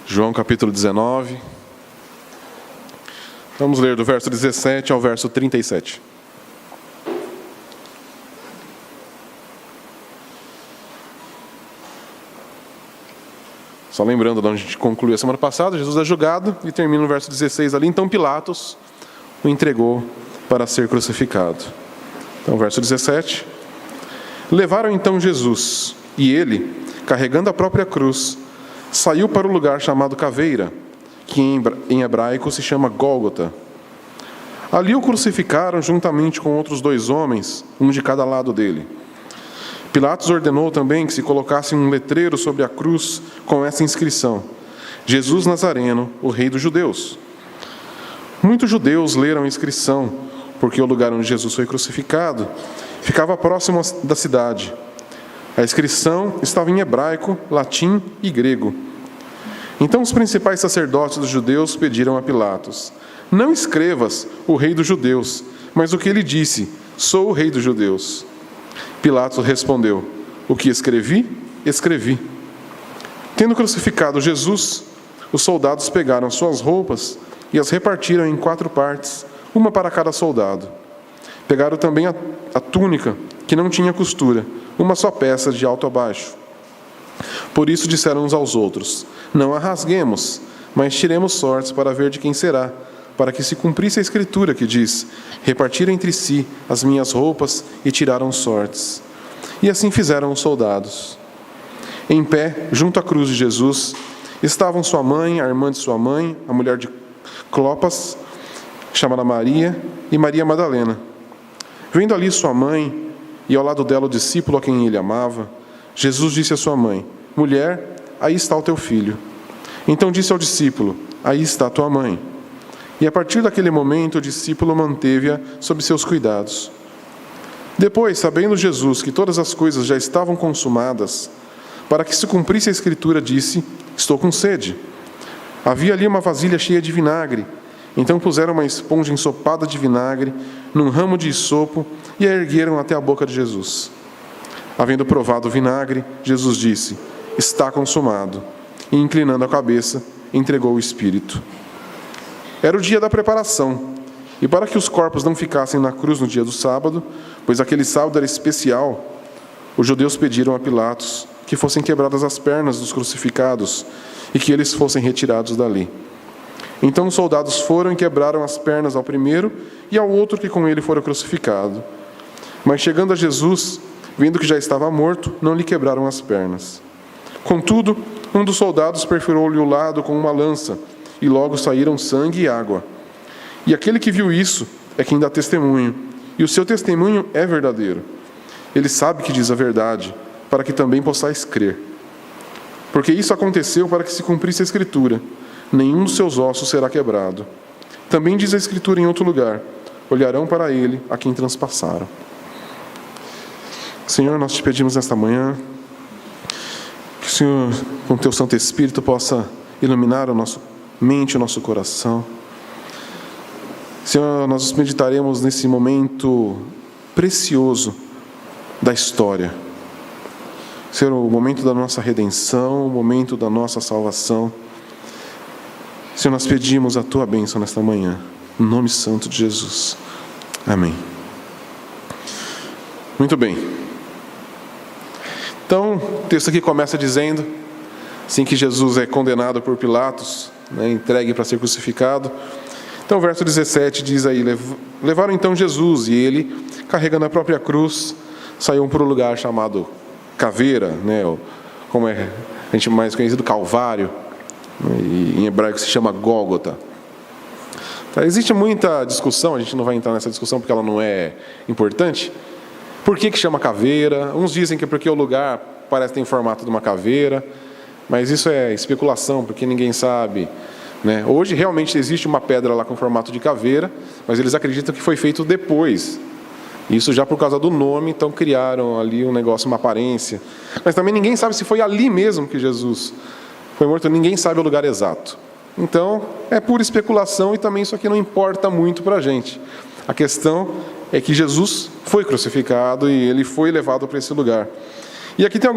João capítulo 19. Vamos ler do verso 17 ao verso 37. Só lembrando de onde a gente concluiu a semana passada, Jesus é julgado e termina no verso 16 ali. Então Pilatos o entregou para ser crucificado. Então, verso 17. Levaram então Jesus, e ele, carregando a própria cruz, saiu para o lugar chamado Caveira, que em hebraico se chama Gólgota. Ali o crucificaram juntamente com outros 2 homens, um de cada lado dele. Pilatos ordenou também que se colocasse um letreiro sobre a cruz com essa inscrição: Jesus Nazareno, o Rei dos Judeus. Muitos judeus leram a inscrição, porque o lugar onde Jesus foi crucificado ficava próximo da cidade. A inscrição estava em hebraico, latim e grego. Então os principais sacerdotes dos judeus pediram a Pilatos: não escrevas o Rei dos Judeus, mas o que ele disse: sou o Rei dos Judeus. Pilatos respondeu: o que escrevi, escrevi. Tendo crucificado Jesus, os soldados pegaram suas roupas e as repartiram em 4 partes, uma para cada soldado. Pegaram também a túnica, que não tinha costura, uma só peça de alto a baixo. Por isso disseram uns aos outros: não a rasguemos, mas tiremos sortes para ver de quem será, para que se cumprisse a escritura que diz: repartiram entre si as minhas roupas e tiraram sortes. E assim fizeram os soldados. Em pé, junto à cruz de Jesus, estavam sua mãe, a irmã de sua mãe, a mulher de Clopas, chamada Maria, e Maria Madalena. Vendo ali sua mãe, e ao lado dela o discípulo a quem ele amava, Jesus disse à sua mãe: mulher, aí está o teu filho. Então disse ao discípulo: aí está a tua mãe. E a partir daquele momento o discípulo manteve-a sob seus cuidados. Depois, sabendo Jesus que todas as coisas já estavam consumadas, para que se cumprisse a escritura, disse: estou com sede. Havia ali uma vasilha cheia de vinagre. Então puseram uma esponja ensopada de vinagre num ramo de hisopo e a ergueram até a boca de Jesus. Havendo provado o vinagre, Jesus disse: está consumado. E inclinando a cabeça, entregou o Espírito. Era o dia da preparação, e para que os corpos não ficassem na cruz no dia do sábado, pois aquele sábado era especial, os judeus pediram a Pilatos que fossem quebradas as pernas dos crucificados e que eles fossem retirados dali. Então os soldados foram e quebraram as pernas ao primeiro e ao outro que com ele fora crucificado. Mas chegando a Jesus, vendo que já estava morto, não lhe quebraram as pernas. Contudo, um dos soldados perfurou-lhe o lado com uma lança, e logo saíram sangue e água. E aquele que viu isso é quem dá testemunho, e o seu testemunho é verdadeiro. Ele sabe que diz a verdade, para que também possais crer. Porque isso aconteceu para que se cumprisse a Escritura: nenhum dos seus ossos será quebrado. Também diz a Escritura em outro lugar: olharão para ele a quem transpassaram. Senhor, nós te pedimos nesta manhã que o Senhor, com o teu Santo Espírito, possa iluminar a nossa mente, o nosso coração. Senhor, nós meditaremos nesse momento precioso da história. Senhor, o momento da nossa redenção, o momento da nossa salvação. Senhor, nós pedimos a tua bênção nesta manhã, no nome santo de Jesus. Amém. Muito bem. Então, o texto aqui começa dizendo, assim que Jesus é condenado por Pilatos, entregue para ser crucificado. Então o verso 17 diz aí: levaram então Jesus, e ele, carregando a própria cruz, saiu para o lugar chamado Caveira, como é a gente mais conhecido, Calvário, e em hebraico se chama Gólgota. Tá, existe muita discussão, a gente não vai entrar nessa discussão porque ela não é importante. Por que chama caveira? Uns dizem que é porque o lugar parece ter o formato de uma caveira, mas isso é especulação, porque ninguém sabe. Hoje realmente existe uma pedra lá com formato de caveira, mas eles acreditam que foi feito depois. Isso já por causa do nome, então criaram ali um negócio, uma aparência. Mas também ninguém sabe se foi ali mesmo que Jesus foi morto, ninguém sabe o lugar exato. Então, é pura especulação e também isso aqui não importa muito para a gente. A questão é que Jesus foi crucificado e ele foi levado para esse lugar. E aqui tem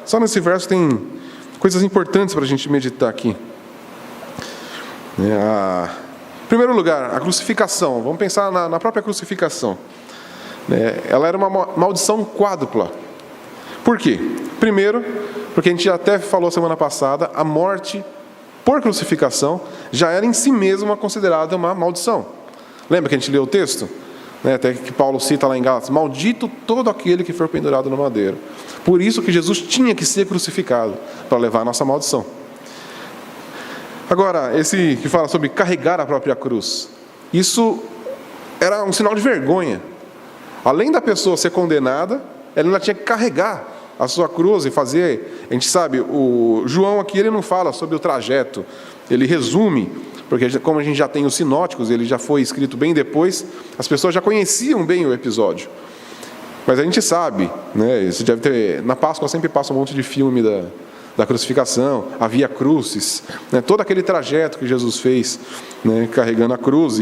só nesse verso tem coisas importantes para a gente meditar aqui. Em primeiro lugar, a crucificação. Vamos pensar na própria crucificação. Ela era uma maldição quádrupla. Por quê? Primeiro, porque a gente até falou semana passada, a morte por crucificação já era em si mesma considerada uma maldição. Lembra que a gente leu o texto? Até que Paulo cita lá em Gálatas: maldito todo aquele que for pendurado no madeiro. Por isso que Jesus tinha que ser crucificado, para levar a nossa maldição. Agora, esse que fala sobre carregar a própria cruz, isso era um sinal de vergonha. Além da pessoa ser condenada, ela ainda tinha que carregar a sua cruz e fazer. A gente sabe, o João aqui ele não fala sobre o trajeto, ele resume, porque como a gente já tem os sinóticos, ele já foi escrito bem depois, as pessoas já conheciam bem o episódio. Mas a gente sabe, isso deve ter, na Páscoa sempre passa um monte de filme da crucificação, a Via Crucis, todo aquele trajeto que Jesus fez, carregando a cruz,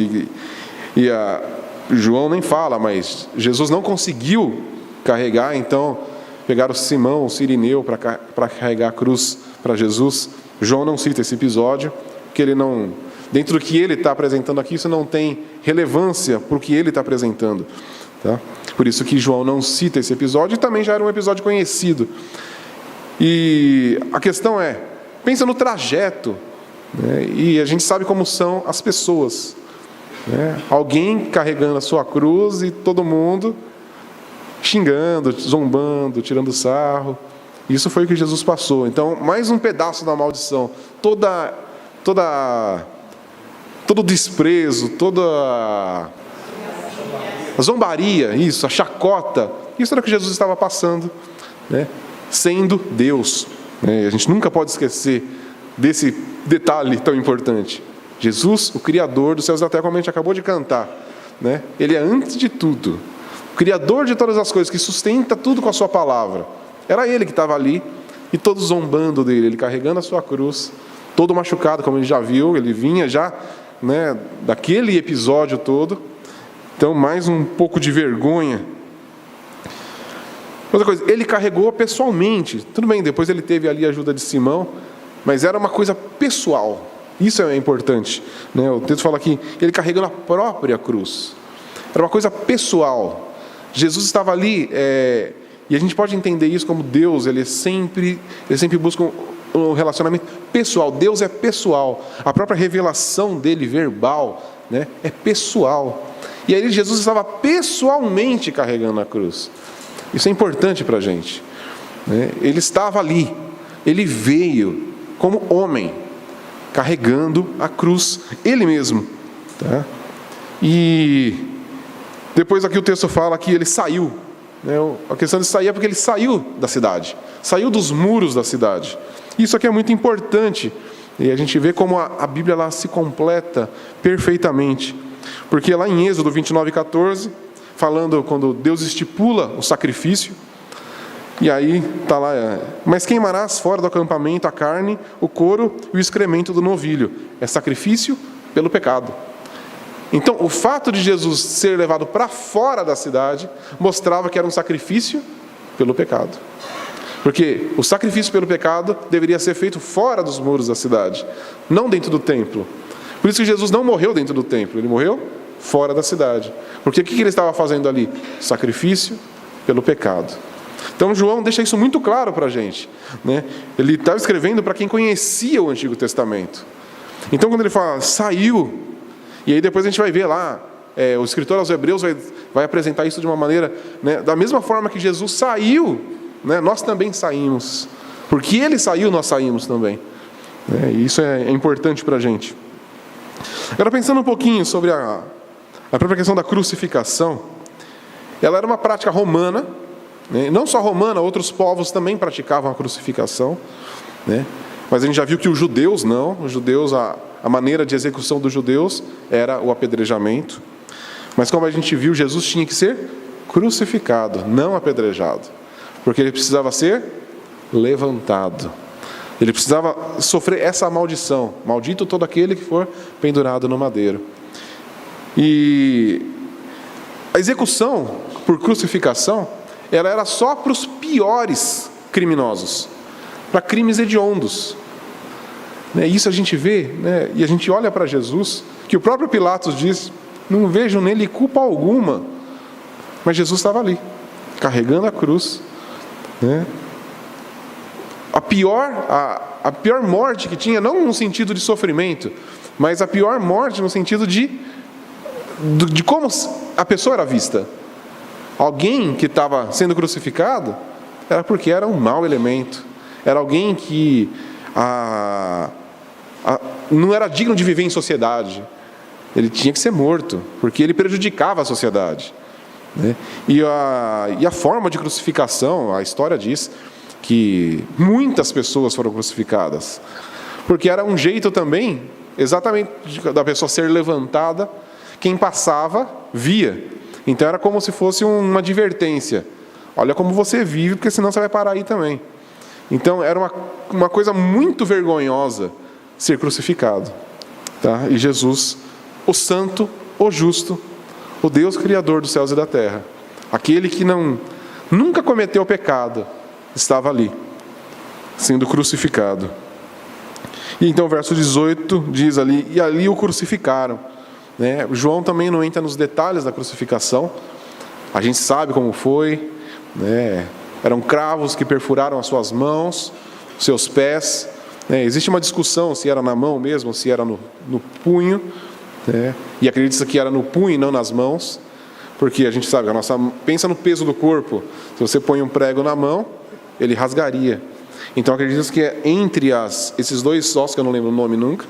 João nem fala, mas Jesus não conseguiu carregar, então pegaram Simão, o Cirineu, para carregar a cruz para Jesus. João não cita esse episódio, porque ele não, dentro do que ele está apresentando aqui, isso não tem relevância para o que ele está apresentando. Tá? Por isso que João não cita esse episódio, e também já era um episódio conhecido. E a questão é, pensa no trajeto, e a gente sabe como são as pessoas. Alguém carregando a sua cruz e todo mundo xingando, zombando, tirando sarro. Isso foi o que Jesus passou. Então, mais um pedaço da maldição. Todo o desprezo, toda a zombaria, isso, a chacota. Isso era o que Jesus estava passando, sendo Deus. A gente nunca pode esquecer desse detalhe tão importante. Jesus, o Criador dos céus e da terra, como a gente acabou de cantar, Ele é antes de tudo, o Criador de todas as coisas, que sustenta tudo com a sua palavra. Era Ele que estava ali, e todos zombando dele, Ele carregando a sua cruz, todo machucado, como a gente já viu, Ele vinha já, daquele episódio todo. Então, mais um pouco de vergonha. Outra coisa, Ele carregou pessoalmente. Tudo bem, depois Ele teve ali a ajuda de Simão, mas era uma coisa pessoal. Isso é importante. O texto fala aqui, Ele carregando a própria cruz. Era uma coisa pessoal. Jesus estava ali, e a gente pode entender isso como Deus, Ele sempre busca um relacionamento pessoal. Deus é pessoal. A própria revelação dEle, verbal, é pessoal. E aí Jesus estava pessoalmente carregando a cruz. Isso é importante para a gente. Ele estava ali. Ele veio como homem, carregando a cruz, Ele mesmo. Tá? E depois aqui o texto fala que Ele saiu. A questão de sair é porque Ele saiu da cidade. Saiu dos muros da cidade. Isso aqui é muito importante. E a gente vê como a Bíblia lá se completa perfeitamente. Porque lá em Êxodo 29:14, falando quando Deus estipula o sacrifício, e aí está lá, mas queimarás fora do acampamento a carne, o couro e o excremento do novilho. É sacrifício pelo pecado. Então, o fato de Jesus ser levado para fora da cidade mostrava que era um sacrifício pelo pecado. Porque o sacrifício pelo pecado deveria ser feito fora dos muros da cidade, não dentro do templo. Por isso que Jesus não morreu dentro do templo, Ele morreu fora da cidade. Porque o que Ele estava fazendo ali? Sacrifício pelo pecado. Então João deixa isso muito claro para a gente. Ele estava escrevendo para quem conhecia o Antigo Testamento. Então quando ele fala, saiu, e aí depois a gente vai ver lá, o escritor aos Hebreus vai apresentar isso de uma maneira, da mesma forma que Jesus saiu, nós também saímos. Porque Ele saiu, nós saímos também. E isso é importante para a gente. Agora, pensando um pouquinho sobre a própria questão da crucificação, ela era uma prática romana, não só romana, outros povos também praticavam a crucificação, mas a gente já viu que os judeus não, a maneira de execução dos judeus era o apedrejamento, mas como a gente viu, Jesus tinha que ser crucificado, não apedrejado, porque Ele precisava ser levantado. Ele precisava sofrer essa maldição. Maldito todo aquele que for pendurado no madeiro. E a execução por crucificação, ela era só para os piores criminosos, para crimes hediondos. Isso a gente vê, né? E a gente olha para Jesus, que o próprio Pilatos diz: não vejo nele culpa alguma. Mas Jesus estava ali, carregando a cruz, né? A pior morte que tinha, não no sentido de sofrimento, mas a pior morte no sentido de como a pessoa era vista. Alguém que estava sendo crucificado era porque era um mau elemento, era alguém que não era digno de viver em sociedade. Ele tinha que ser morto, porque ele prejudicava a sociedade, né? E a forma de crucificação, a história diz que muitas pessoas foram crucificadas, porque era um jeito também, exatamente, da pessoa ser levantada, quem passava via. Então era como se fosse uma advertência: olha como você vive, porque senão você vai parar aí também. Então era uma coisa muito vergonhosa ser crucificado, tá? E Jesus, o santo, o justo, o Deus criador dos céus e da terra, aquele que nunca cometeu pecado, estava ali, sendo crucificado. E então o verso 18 diz ali: e ali o crucificaram, né? João também não entra nos detalhes da crucificação, a gente sabe como foi, né? Eram cravos que perfuraram as suas mãos, seus pés, né? Existe uma discussão se era na mão mesmo, se era no punho, né? E acredita-se que era no punho e não nas mãos, porque a gente sabe, pensa no peso do corpo. Se você põe um prego na mão, ele rasgaria. Então acredita-se que é entre esses dois ossos, que eu não lembro o nome nunca,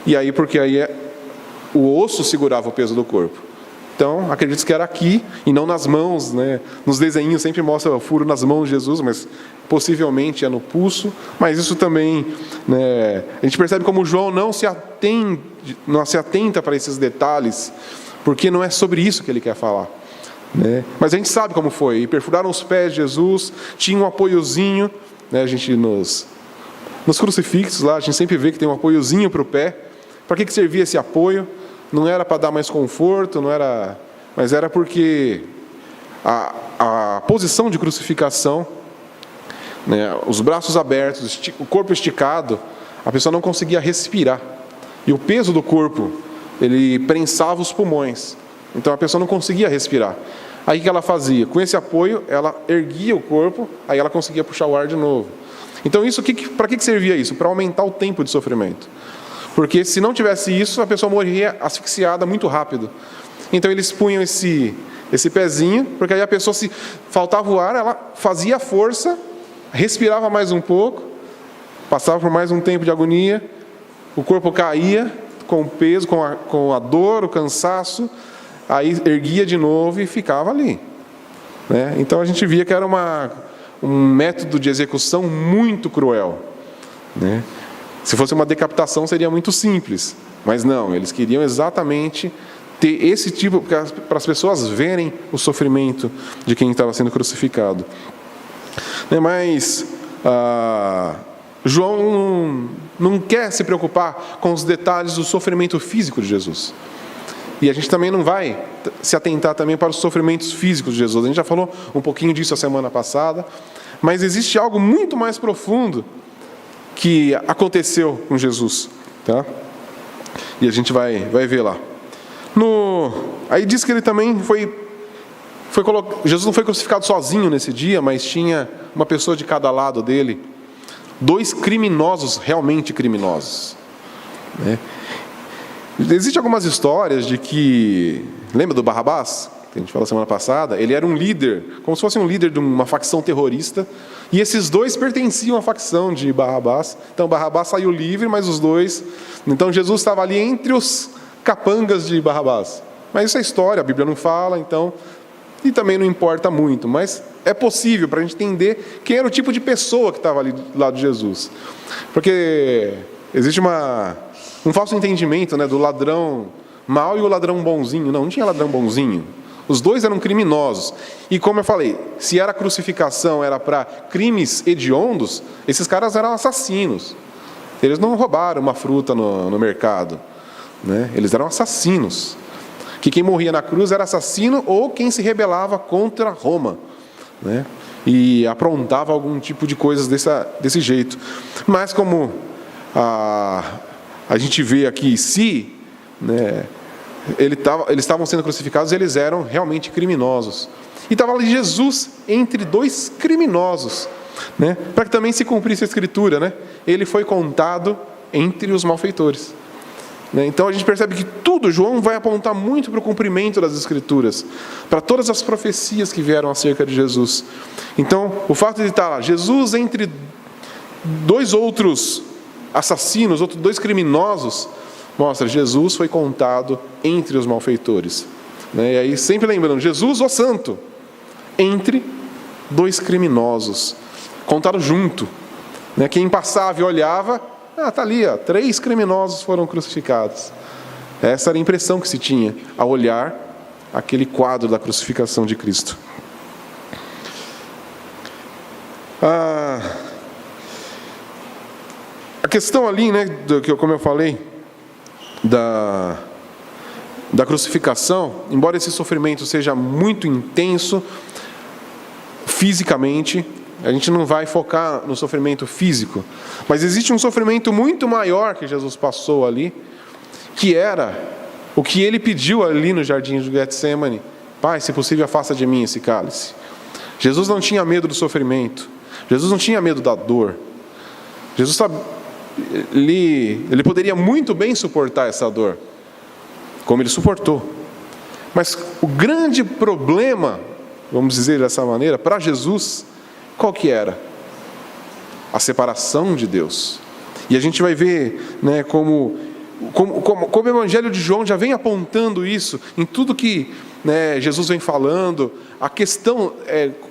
e aí, porque aí o osso segurava o peso do corpo. Então acredita-se que era aqui e não nas mãos, né? Nos desenhos sempre mostra o furo nas mãos de Jesus, mas possivelmente é no pulso. Mas isso também, né, a gente percebe como João não se atenta para esses detalhes, porque não é sobre isso que ele quer falar, né? Mas a gente sabe como foi. E perfuraram os pés de Jesus, tinha um apoiozinho, né? A gente nos crucifixos lá, a gente sempre vê que tem um apoiozinho para o pé. Para que servia esse apoio? Não era para dar mais conforto, mas era porque a posição de crucificação, né, os braços abertos, o corpo esticado, a pessoa não conseguia respirar. E o peso do corpo, ele prensava os pulmões. Então a pessoa não conseguia respirar. Aí o que ela fazia? Com esse apoio, ela erguia o corpo, aí ela conseguia puxar o ar de novo. Então para que servia isso? Para aumentar o tempo de sofrimento. Porque se não tivesse isso, a pessoa morria asfixiada muito rápido. Então eles punham esse pezinho, porque aí a pessoa, se faltava o ar, ela fazia força, respirava mais um pouco, passava por mais um tempo de agonia, o corpo caía com o peso, com a dor, o cansaço, aí erguia de novo e ficava ali, né? Então a gente via que era um método de execução muito cruel, né? Se fosse uma decapitação seria muito simples, mas não, eles queriam exatamente ter esse tipo, para as pessoas verem o sofrimento de quem estava sendo crucificado. Mas João não quer se preocupar com os detalhes do sofrimento físico de Jesus. E a gente também não vai se atentar também para os sofrimentos físicos de Jesus. A gente já falou um pouquinho disso a semana passada, mas existe algo muito mais profundo que aconteceu com Jesus, tá? E a gente vai ver lá. Aí diz que ele também Jesus não foi crucificado sozinho nesse dia, mas tinha uma pessoa de cada lado dele, 2 criminosos, realmente criminosos, né? Existem algumas histórias de que, lembra do Barrabás, que a gente falou semana passada? Ele era um líder, como se fosse um líder de uma facção terrorista, e esses 2 pertenciam à facção de Barrabás. Então Barrabás saiu livre, mas os 2... Então Jesus estava ali entre os capangas de Barrabás. Mas isso é história, a Bíblia não fala, então... E também não importa muito, mas é possível para a gente entender quem era o tipo de pessoa que estava ali do lado de Jesus. Porque existe um falso entendimento, né, do ladrão mau e o ladrão bonzinho. Não tinha ladrão bonzinho. Os 2 eram criminosos. E como eu falei, se era crucificação, era para crimes hediondos, esses caras eram assassinos. Eles não roubaram uma fruta no mercado, né? Eles eram assassinos. Que quem morria na cruz era assassino ou quem se rebelava contra Roma, né? e aprontava algum tipo de coisas desse jeito. Mas como a gente vê aqui, eles estavam sendo crucificados, eles eram realmente criminosos. E estava ali Jesus entre dois criminosos, para que também se cumprisse a Escritura, ele foi contado entre os malfeitores. Então a gente percebe que tudo, João vai apontar muito para o cumprimento das Escrituras, para todas as profecias que vieram acerca de Jesus. Então, o fato de estar lá, Jesus entre dois outros assassinos, outros dois criminosos, mostra, Jesus foi contado entre os malfeitores. E aí, sempre lembrando, Jesus, o santo, entre dois criminosos, contado junto. Quem passava e olhava, está ali, 3 criminosos foram crucificados. Essa era a impressão que se tinha ao olhar aquele quadro da crucificação de Cristo. A questão ali, como eu falei, da crucificação, embora esse sofrimento seja muito intenso fisicamente, a gente não vai focar no sofrimento físico, mas existe um sofrimento muito maior que Jesus passou ali, que era o que ele pediu ali no jardim de Getsemane: Pai, se possível, afasta de mim esse cálice. Jesus não tinha medo do sofrimento, Jesus não tinha medo da dor. Jesus ele poderia muito bem suportar essa dor, como ele suportou. Mas o grande problema, vamos dizer dessa maneira, para Jesus, qual que era? A separação de Deus. E a gente vai ver como o Evangelho de João já vem apontando isso, em tudo que Jesus vem falando. A questão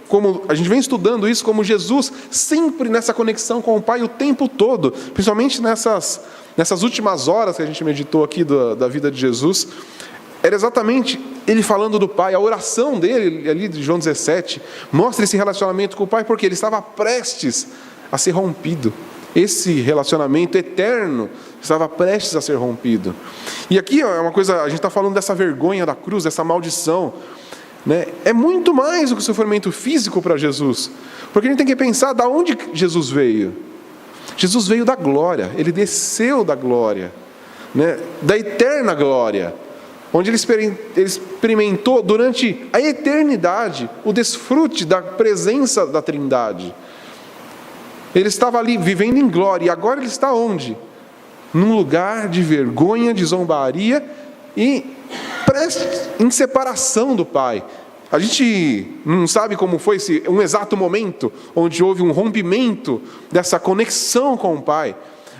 como a gente vem estudando isso, como Jesus sempre nessa conexão com o Pai o tempo todo, principalmente nessas últimas horas que a gente meditou aqui da vida de Jesus, era exatamente ele falando do Pai. A oração dele, ali de João 17, mostra esse relacionamento com o Pai, porque ele estava prestes a ser rompido. Esse relacionamento eterno estava prestes a ser rompido. E aqui é uma coisa, a gente está falando dessa vergonha da cruz, dessa maldição. É muito mais do que o sofrimento físico para Jesus. Porque a gente tem que pensar de onde Jesus veio. Jesus veio da glória, ele desceu da glória, da eterna glória, onde ele experimentou durante a eternidade o desfrute da presença da Trindade. Ele estava ali vivendo em glória, e agora ele está onde? Num lugar de vergonha, de zombaria e em separação do Pai. A gente não sabe como foi um exato momento onde houve um rompimento dessa conexão com o Pai,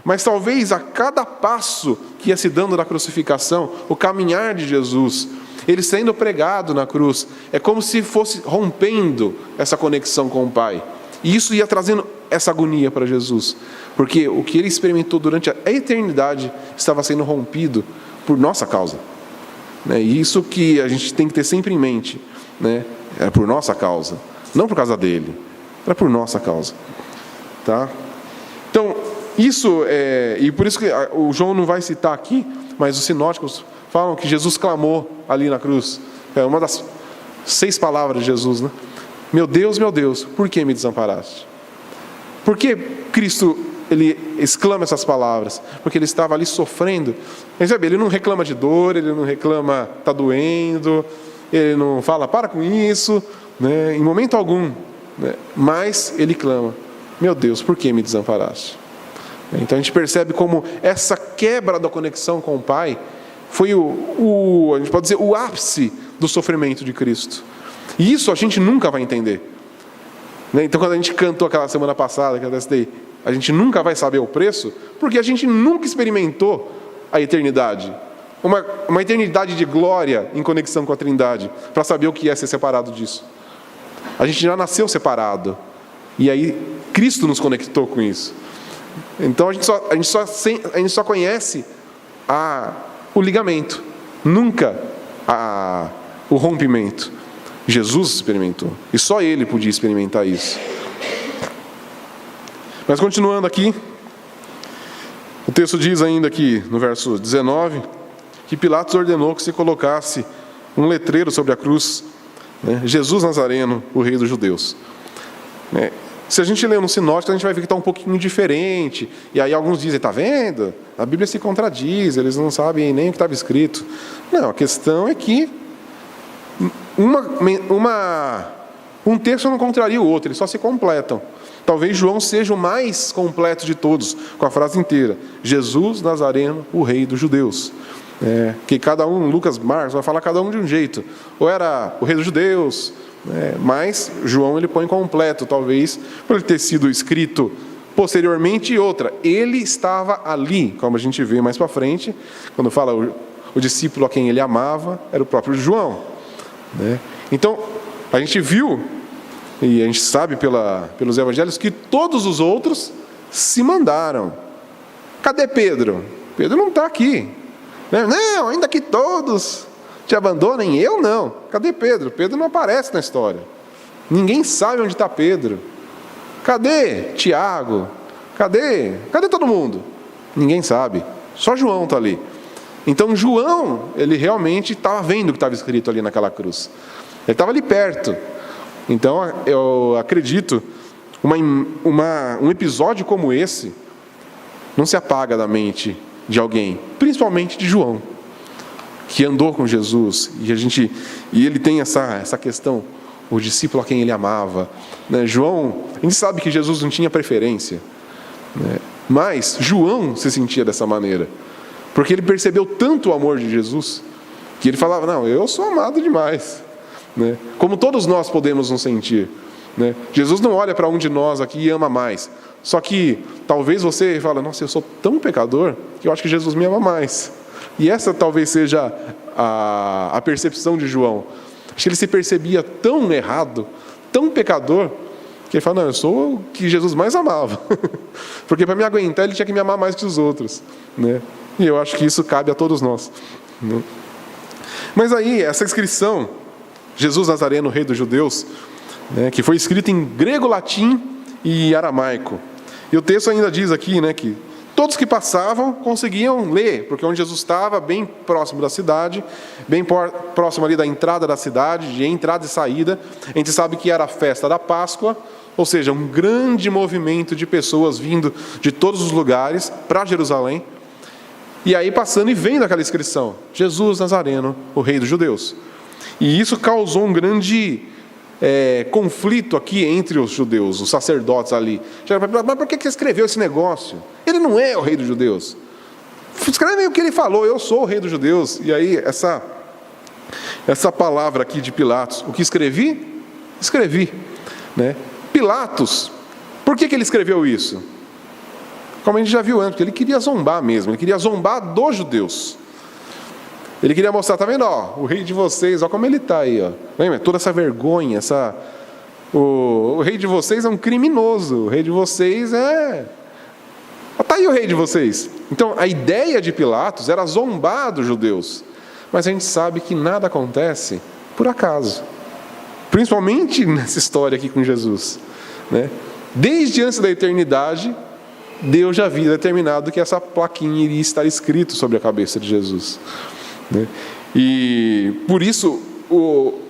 mas talvez a cada passo que ia se dando na crucificação, o caminhar de Jesus, ele sendo pregado na cruz, é como se fosse rompendo essa conexão com o Pai. E isso ia trazendo essa agonia para Jesus, porque o que ele experimentou durante a eternidade estava sendo rompido por nossa causa. E isso que a gente tem que ter sempre em mente, é por nossa causa, não por causa dele, é por nossa causa. Tá? Então, isso e por isso que o João não vai citar aqui, mas os sinóticos falam que Jesus clamou ali na cruz. É uma das 6 palavras de Jesus, meu Deus, por que me desamparaste? Por que Cristo, ele exclama essas palavras? Porque ele estava ali sofrendo. Ele não reclama de dor, ele não reclama, está doendo, ele não fala, para com isso, em momento algum, mas ele clama, meu Deus, por que me desamparaste? Então a gente percebe como essa quebra da conexão com o Pai foi a gente pode dizer, o ápice do sofrimento de Cristo. E isso a gente nunca vai entender. Então quando a gente cantou aquela semana passada, a gente nunca vai saber o preço, porque a gente nunca experimentou a eternidade. Uma eternidade de glória em conexão com a Trindade, para saber o que é ser separado disso. A gente já nasceu separado, e aí Cristo nos conectou com isso. Então a gente só conhece o ligamento, nunca o rompimento. Jesus experimentou, e só ele podia experimentar isso. Mas continuando aqui, o texto diz ainda aqui no verso 19, que Pilatos ordenou que se colocasse um letreiro sobre a cruz, Jesus Nazareno, o rei dos judeus. Se a gente lê no sinótico, a gente vai ver que está um pouquinho diferente. E aí alguns dizem, está vendo? A Bíblia se contradiz, eles não sabem nem o que estava escrito. Não, a questão é que um texto não contraria o outro, eles só se completam. Talvez João seja o mais completo de todos, com a frase inteira. Jesus Nazareno, o rei dos judeus. Que cada um, Lucas, Marcos, vai falar cada um de um jeito. Ou era o rei dos judeus, mas João ele põe completo, talvez por ele ter sido escrito posteriormente. E outra, ele estava ali, como a gente vê mais para frente, quando fala o discípulo a quem ele amava, era o próprio João. Então, a gente viu, e a gente sabe pelos evangelhos, que todos os outros se mandaram. Cadê Pedro? Pedro não está aqui. Não, ainda que todos te abandonem, eu não. Cadê Pedro? Pedro não aparece na história. Ninguém sabe onde está Pedro. Cadê Tiago? Cadê todo mundo? Ninguém sabe. Só João está ali. Então João, ele realmente estava vendo o que estava escrito ali naquela cruz. Ele estava ali perto. Então eu acredito, um episódio como esse não se apaga da mente de alguém, principalmente de João, que andou com Jesus, e ele tem essa questão, o discípulo a quem ele amava. João, a gente sabe que Jesus não tinha preferência, mas João se sentia dessa maneira, porque ele percebeu tanto o amor de Jesus, que ele falava, não, eu sou amado demais, como todos nós podemos nos sentir. Jesus não olha para um de nós aqui e ama mais. Só que talvez você fale, nossa, eu sou tão pecador que eu acho que Jesus me ama mais. E essa talvez seja a percepção de João. Acho que ele se percebia tão errado, tão pecador, que ele fala, não, eu sou o que Jesus mais amava. Porque para me aguentar ele tinha que me amar mais que os outros. E eu acho que isso cabe a todos nós. Mas aí, essa inscrição, Jesus Nazareno, rei dos judeus, que foi escrito em grego, latim e aramaico. E o texto ainda diz aqui, que todos que passavam conseguiam ler, porque onde Jesus estava, bem próximo da cidade, bem próximo ali da entrada da cidade, de entrada e saída, a gente sabe que era a festa da Páscoa, ou seja, um grande movimento de pessoas vindo de todos os lugares para Jerusalém, e aí passando e vendo aquela inscrição, Jesus Nazareno, o rei dos judeus. E isso causou um grande conflito aqui entre os judeus, os sacerdotes ali. Mas por que você escreveu esse negócio? Ele não é o rei dos judeus. Escreve o que ele falou, eu sou o rei dos judeus. E aí, essa palavra aqui de Pilatos, o que escrevi? Escrevi. Pilatos, por que ele escreveu isso? Como a gente já viu antes, porque ele queria zombar mesmo, ele queria zombar dos judeus. Ele queria mostrar, tá vendo, o rei de vocês, como ele está aí, Lembra? Toda essa vergonha, o rei de vocês é um criminoso, o rei de vocês está aí o rei de vocês. Então, a ideia de Pilatos era zombar dos judeus, mas a gente sabe que nada acontece por acaso, principalmente nessa história aqui com Jesus. Desde antes da eternidade, Deus já havia determinado que essa plaquinha iria estar escrito sobre a cabeça de Jesus. E por isso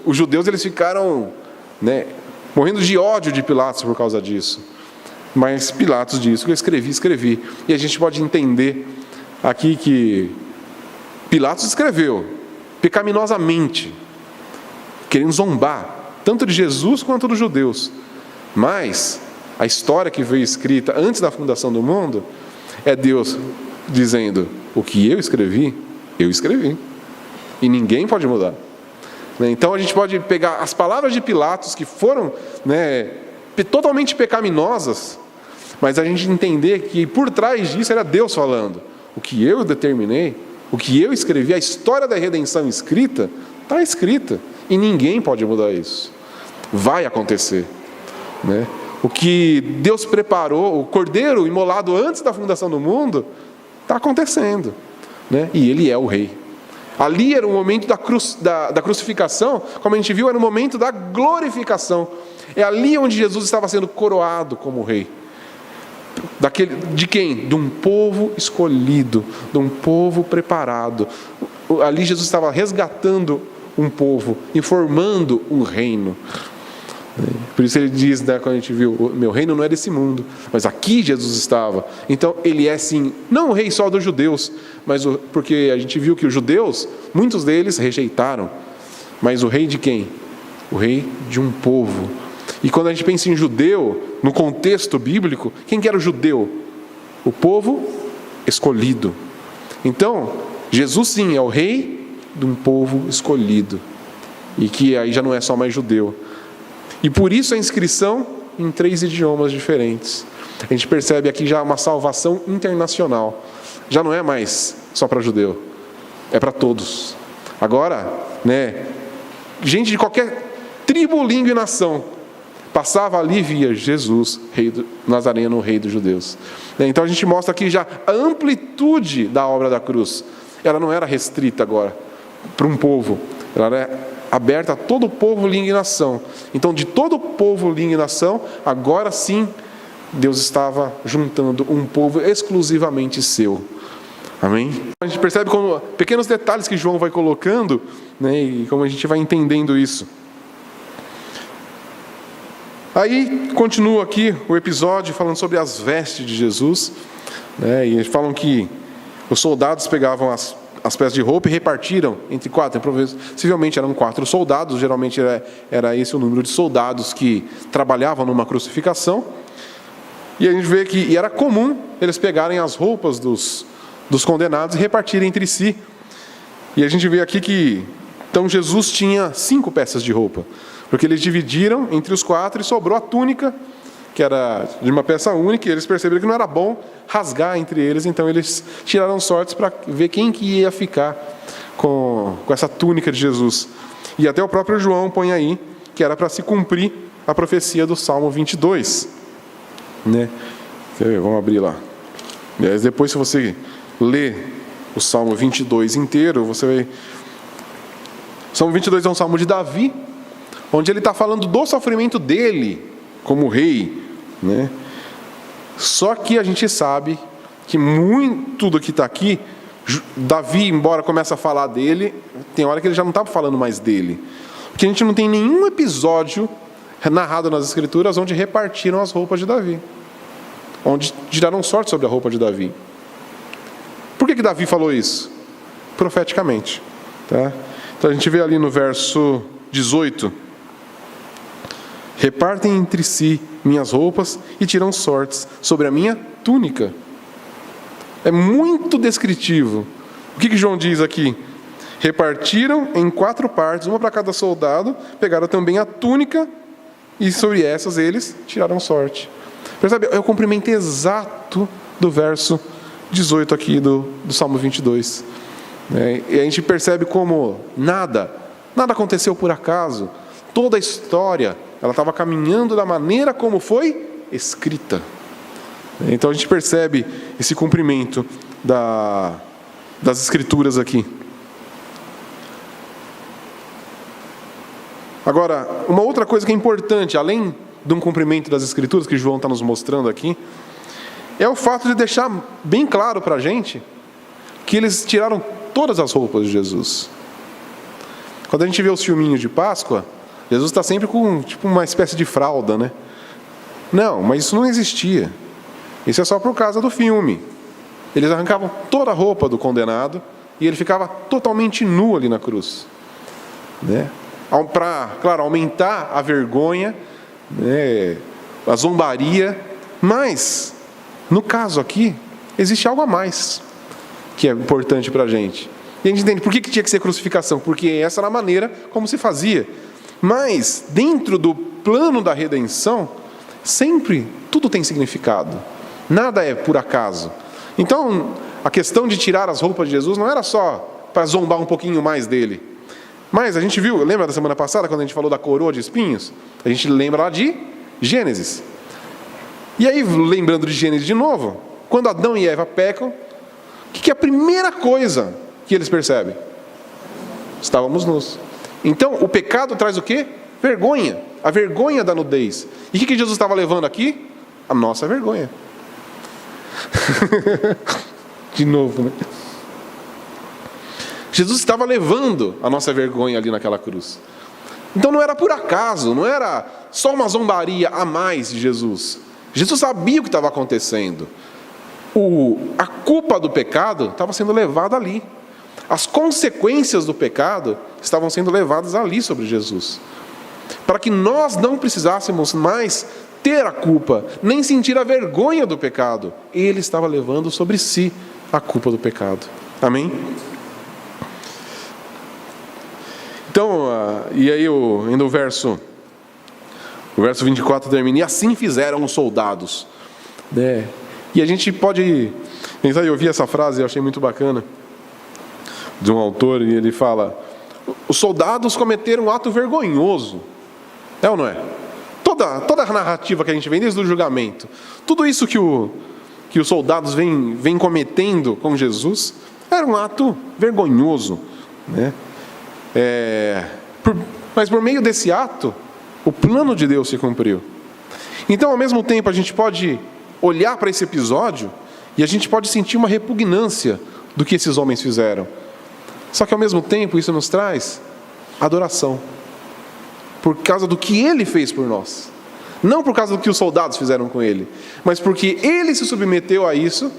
os judeus eles ficaram morrendo de ódio de Pilatos por causa disso. Mas Pilatos disse que eu escrevi. E a gente pode entender aqui que Pilatos escreveu pecaminosamente, querendo zombar tanto de Jesus quanto dos judeus. Mas a história que veio escrita antes da fundação do mundo é Deus dizendo, o que eu escrevi, e ninguém pode mudar. Então a gente pode pegar as palavras de Pilatos, que foram totalmente pecaminosas, mas a gente entender que por trás disso era Deus falando, o que eu determinei, o que eu escrevi, a história da redenção escrita, está escrita, e ninguém pode mudar isso. Vai acontecer. O que Deus preparou, o cordeiro imolado antes da fundação do mundo, está acontecendo. E ele é o rei. Ali era o momento da crucificação, como a gente viu, era o momento da glorificação. É ali onde Jesus estava sendo coroado como rei. De quem? De um povo escolhido, de um povo preparado. Ali Jesus estava resgatando um povo e formando um reino. Por isso ele diz, né, quando a gente viu, o meu reino não é desse mundo, mas aqui Jesus estava. Então ele é sim, não o rei só dos judeus, mas porque a gente viu que os judeus, muitos deles rejeitaram. Mas o rei de quem? O rei de um povo. E quando a gente pensa em judeu, no contexto bíblico, quem que era o judeu? O povo escolhido. Então, Jesus sim é o rei de um povo escolhido. E que aí já não é só mais judeu. E por isso a inscrição em 3 idiomas diferentes. A gente percebe aqui já uma salvação internacional. Já não é mais só para judeu, é para todos. Agora, né, gente de qualquer tribo, língua e nação passava ali e via Jesus, rei do Nazareno, rei dos judeus. Então a gente mostra aqui já a amplitude da obra da cruz. Ela não era restrita agora para um povo, ela era aberta a todo o povo, língua e nação. Então, de todo o povo, língua e nação, agora sim, Deus estava juntando um povo exclusivamente seu. Amém? A gente percebe como pequenos detalhes que João vai colocando, né, e como a gente vai entendendo isso. Aí, continua aqui o episódio falando sobre as vestes de Jesus, né, e eles falam que os soldados pegavam as peças de roupa e repartiram entre 4, possivelmente eram 4 soldados, geralmente era esse o número de soldados que trabalhavam numa crucificação, e a gente vê que era comum eles pegarem as roupas dos condenados e repartirem entre si, e a gente vê aqui que, então Jesus tinha 5 peças de roupa, porque eles dividiram entre os 4 e sobrou a túnica, que era de uma peça única, e eles perceberam que não era bom rasgar entre eles, então eles tiraram sortes para ver quem que ia ficar com essa túnica de Jesus. E até o próprio João põe aí, que era para se cumprir a profecia do Salmo 22. Né? Vamos abrir lá. Depois, se você ler o Salmo 22 inteiro, você vai... O Salmo 22 é um salmo de Davi, onde ele está falando do sofrimento dele como rei, né? Só que a gente sabe que muito do que está aqui, Davi, embora comece a falar dele, tem hora que ele já não está falando mais dele, porque a gente não tem nenhum episódio narrado nas Escrituras onde repartiram as roupas de Davi, onde tiraram sorte sobre a roupa de Davi. Por que Davi falou isso? Profeticamente, tá? Então a gente vê ali no verso 18: repartem entre si minhas roupas e tiram sortes sobre a minha túnica. É muito descritivo. O que João diz aqui? Repartiram em 4 partes, uma para cada soldado, pegaram também a túnica e sobre essas eles tiraram sorte. Percebe? É o cumprimento exato do verso 18 aqui do Salmo 22. E a gente percebe como nada aconteceu por acaso. Toda a história, ela estava caminhando da maneira como foi escrita. Então a gente percebe esse cumprimento das Escrituras aqui. Agora, uma outra coisa que é importante, além de um cumprimento das Escrituras, que João está nos mostrando aqui, é o fato de deixar bem claro para a gente que eles tiraram todas as roupas de Jesus. Quando a gente vê os filminhos de Páscoa, Jesus está sempre com tipo uma espécie de fralda, né? Não, mas isso não existia. Isso é só por causa do filme. Eles arrancavam toda a roupa do condenado e ele ficava totalmente nu ali na cruz, né? Para, claro, aumentar a vergonha, né, a zombaria. Mas, no caso aqui, existe algo a mais que é importante para a gente. E a gente entende por que tinha que ser crucificação, porque essa era a maneira como se fazia. Mas, dentro do plano da redenção, sempre tudo tem significado. Nada é por acaso. Então, a questão de tirar as roupas de Jesus não era só para zombar um pouquinho mais dele. Mas a gente viu, lembra da semana passada, quando a gente falou da coroa de espinhos? A gente lembra lá de Gênesis. E aí, lembrando de Gênesis de novo, quando Adão e Eva pecam, o que é a primeira coisa que eles percebem? Estávamos nus. Então, o pecado traz o quê? Vergonha. A vergonha da nudez. E o que Jesus estava levando aqui? A nossa vergonha. De novo, né? Jesus estava levando a nossa vergonha ali naquela cruz. Então não era por acaso, não era só uma zombaria a mais de Jesus. Jesus sabia o que estava acontecendo. A culpa do pecado estava sendo levada ali. As consequências do pecado estavam sendo levadas ali sobre Jesus. Para que nós não precisássemos mais ter a culpa, nem sentir a vergonha do pecado. Ele estava levando sobre si a culpa do pecado. Amém? Então, e aí ainda o verso 24 termina: e assim fizeram os soldados. E a gente pode pensar, eu ouvi essa frase, eu achei muito bacana, de um autor, e ele fala: os soldados cometeram um ato vergonhoso. É ou não é? Toda a narrativa que a gente vem desde o julgamento, tudo isso que os soldados vêm cometendo com Jesus, era um ato vergonhoso, né? Mas por meio desse ato, o plano de Deus se cumpriu. Então, ao mesmo tempo, a gente pode olhar para esse episódio e a gente pode sentir uma repugnância do que esses homens fizeram. Só que, ao mesmo tempo, isso nos traz adoração, por causa do que Ele fez por nós. Não por causa do que os soldados fizeram com Ele, mas porque Ele se submeteu a isso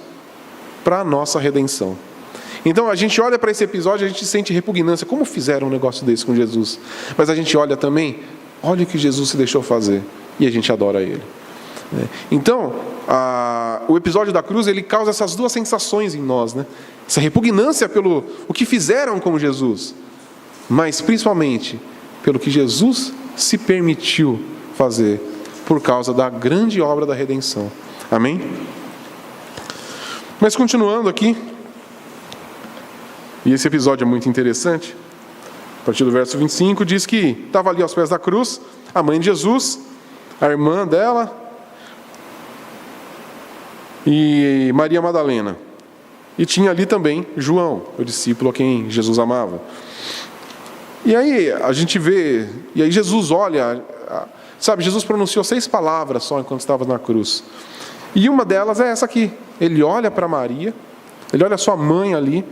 para a nossa redenção. Então a gente olha para esse episódio e a gente sente repugnância. Como fizeram um negócio desse com Jesus? Mas a gente olha também, olha o que Jesus se deixou fazer, e a gente adora Ele. Então, o episódio da cruz, ele causa essas duas sensações em nós, né? Essa repugnância pelo o que fizeram com Jesus, mas principalmente pelo que Jesus se permitiu fazer por causa da grande obra da redenção. Amém? Mas continuando aqui, e esse episódio é muito interessante, a partir do verso 25, diz que estava ali aos pés da cruz a mãe de Jesus, a irmã dela e Maria Madalena. E tinha ali também João, o discípulo a quem Jesus amava. E aí a gente vê, e aí Jesus olha, sabe, Jesus pronunciou 6 palavras só enquanto estava na cruz. E uma delas é essa aqui. Ele olha para Maria, ele olha a sua mãe ali,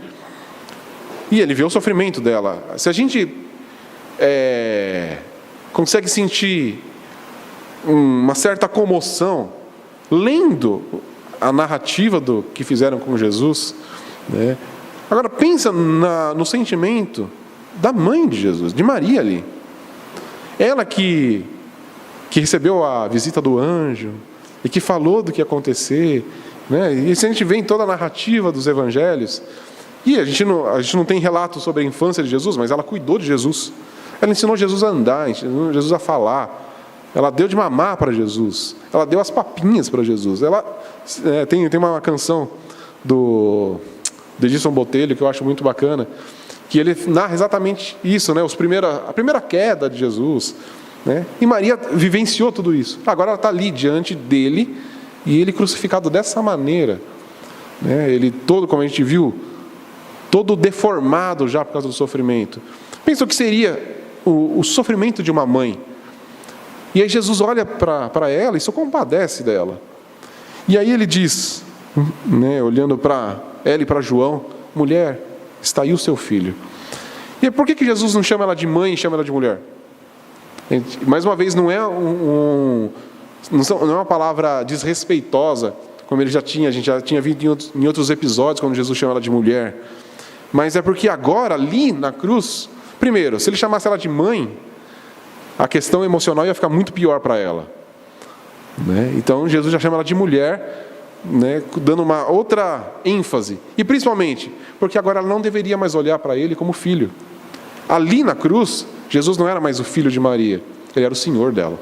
e ele vê o sofrimento dela. Se a gente consegue sentir uma certa comoção lendo a narrativa do que fizeram com Jesus, né? Agora pensa no sentimento da mãe de Jesus, de Maria ali. Ela que recebeu a visita do anjo e que falou do que ia acontecer, né? E se a gente vê em toda a narrativa dos evangelhos, e a gente não tem relato sobre a infância de Jesus, mas ela cuidou de Jesus. Ela ensinou Jesus a andar, ensinou Jesus a falar. Ela deu de mamar para Jesus. Ela deu as papinhas para Jesus. Ela tem uma canção do Edson Botelho que eu acho muito bacana, que ele narra exatamente isso, né? A primeira queda de Jesus, né? E Maria vivenciou tudo isso. Agora ela está ali diante dele e ele crucificado dessa maneira, né? Ele todo, como a gente viu, todo deformado já por causa do sofrimento. Pensa o que seria o sofrimento de uma mãe. E aí Jesus olha para ela e se compadece dela. E aí ele diz, né, olhando para ela e para João: mulher, está aí o seu filho. E por que Jesus não chama ela de mãe e chama ela de mulher? Mais uma vez, não é uma palavra desrespeitosa, como a gente já tinha visto em outros episódios, quando Jesus chama ela de mulher. Mas é porque agora, ali na cruz, primeiro, se ele chamasse ela de mãe, a questão emocional ia ficar muito pior para ela, né? Então Jesus já chama ela de mulher, né, dando uma outra ênfase. E principalmente porque agora ela não deveria mais olhar para ele como filho. Ali na cruz, Jesus não era mais o filho de Maria, ele era o Senhor dela.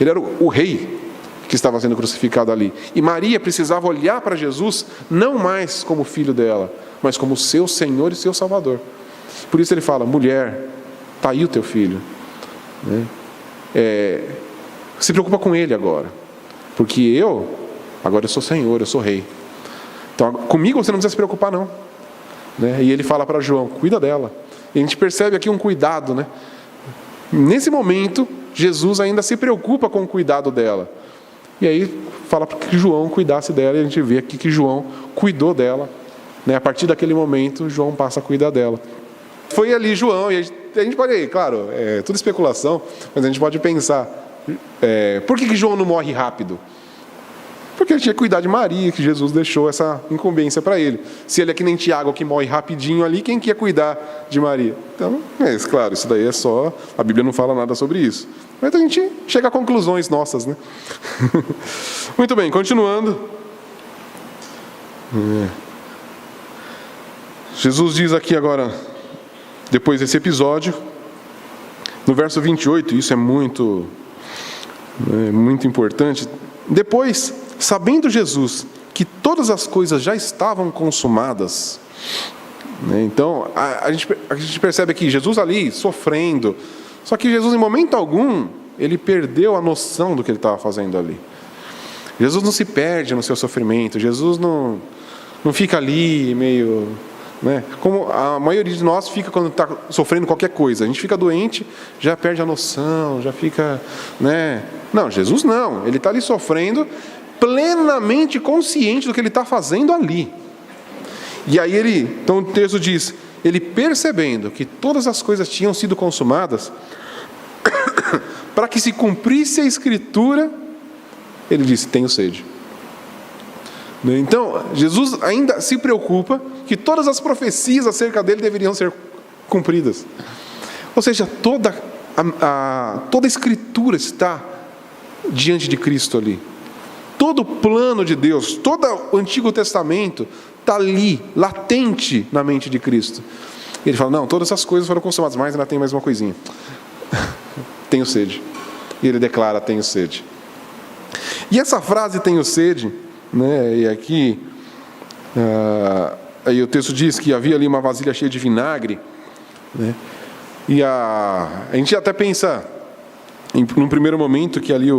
Ele era o rei que estava sendo crucificado ali. E Maria precisava olhar para Jesus não mais como filho dela, mas como seu Senhor e seu Salvador. Por isso ele fala: mulher, está aí o teu filho, né? Se preocupa com ele agora, porque agora eu sou Senhor, eu sou rei. Então comigo você não precisa se preocupar não, né? E ele fala para João: cuida dela. E a gente percebe aqui um cuidado, né? Nesse momento Jesus ainda se preocupa com o cuidado dela. E aí fala para que João cuidasse dela, e a gente vê aqui que João cuidou dela, né? A partir daquele momento João passa a cuidar dela. Foi ali João, e a gente pode, claro, é tudo especulação, mas a gente pode pensar: Por que João não morre rápido? Porque ele tinha que cuidar de Maria, que Jesus deixou essa incumbência para ele. Se ele é que nem Tiago, que morre rapidinho ali, quem que ia cuidar de Maria? Então, claro, isso daí é só... A Bíblia não fala nada sobre isso. Mas a gente chega a conclusões nossas, né? Muito bem, continuando. Jesus diz aqui agora, depois desse episódio, no verso 28, isso é muito importante. Depois, sabendo Jesus que todas as coisas já estavam consumadas, então a gente percebe aqui Jesus ali sofrendo, só que Jesus em momento algum ele perdeu a noção do que ele estava fazendo ali. Jesus não se perde no seu sofrimento, Jesus não fica ali meio, como a maioria de nós fica quando está sofrendo qualquer coisa. A gente fica doente, já perde a noção, já fica, Não, Jesus não. Ele está ali sofrendo, plenamente consciente do que ele está fazendo ali. E aí então o texto diz, ele percebendo que todas as coisas tinham sido consumadas, para que se cumprisse a Escritura, ele disse, tenho sede. Então, Jesus ainda se preocupa que todas as profecias acerca dele deveriam ser cumpridas. Ou seja, toda a Escritura está diante de Cristo ali. Todo o plano de Deus, todo o Antigo Testamento está ali, latente na mente de Cristo. E ele fala, não, todas as coisas foram consumadas, mas ainda tem mais uma coisinha. Tenho sede. E ele declara, tenho sede. E essa frase, tenho sede, e aqui, aí o texto diz que havia ali uma vasilha cheia de vinagre, e a gente até pensa, num primeiro momento, que ali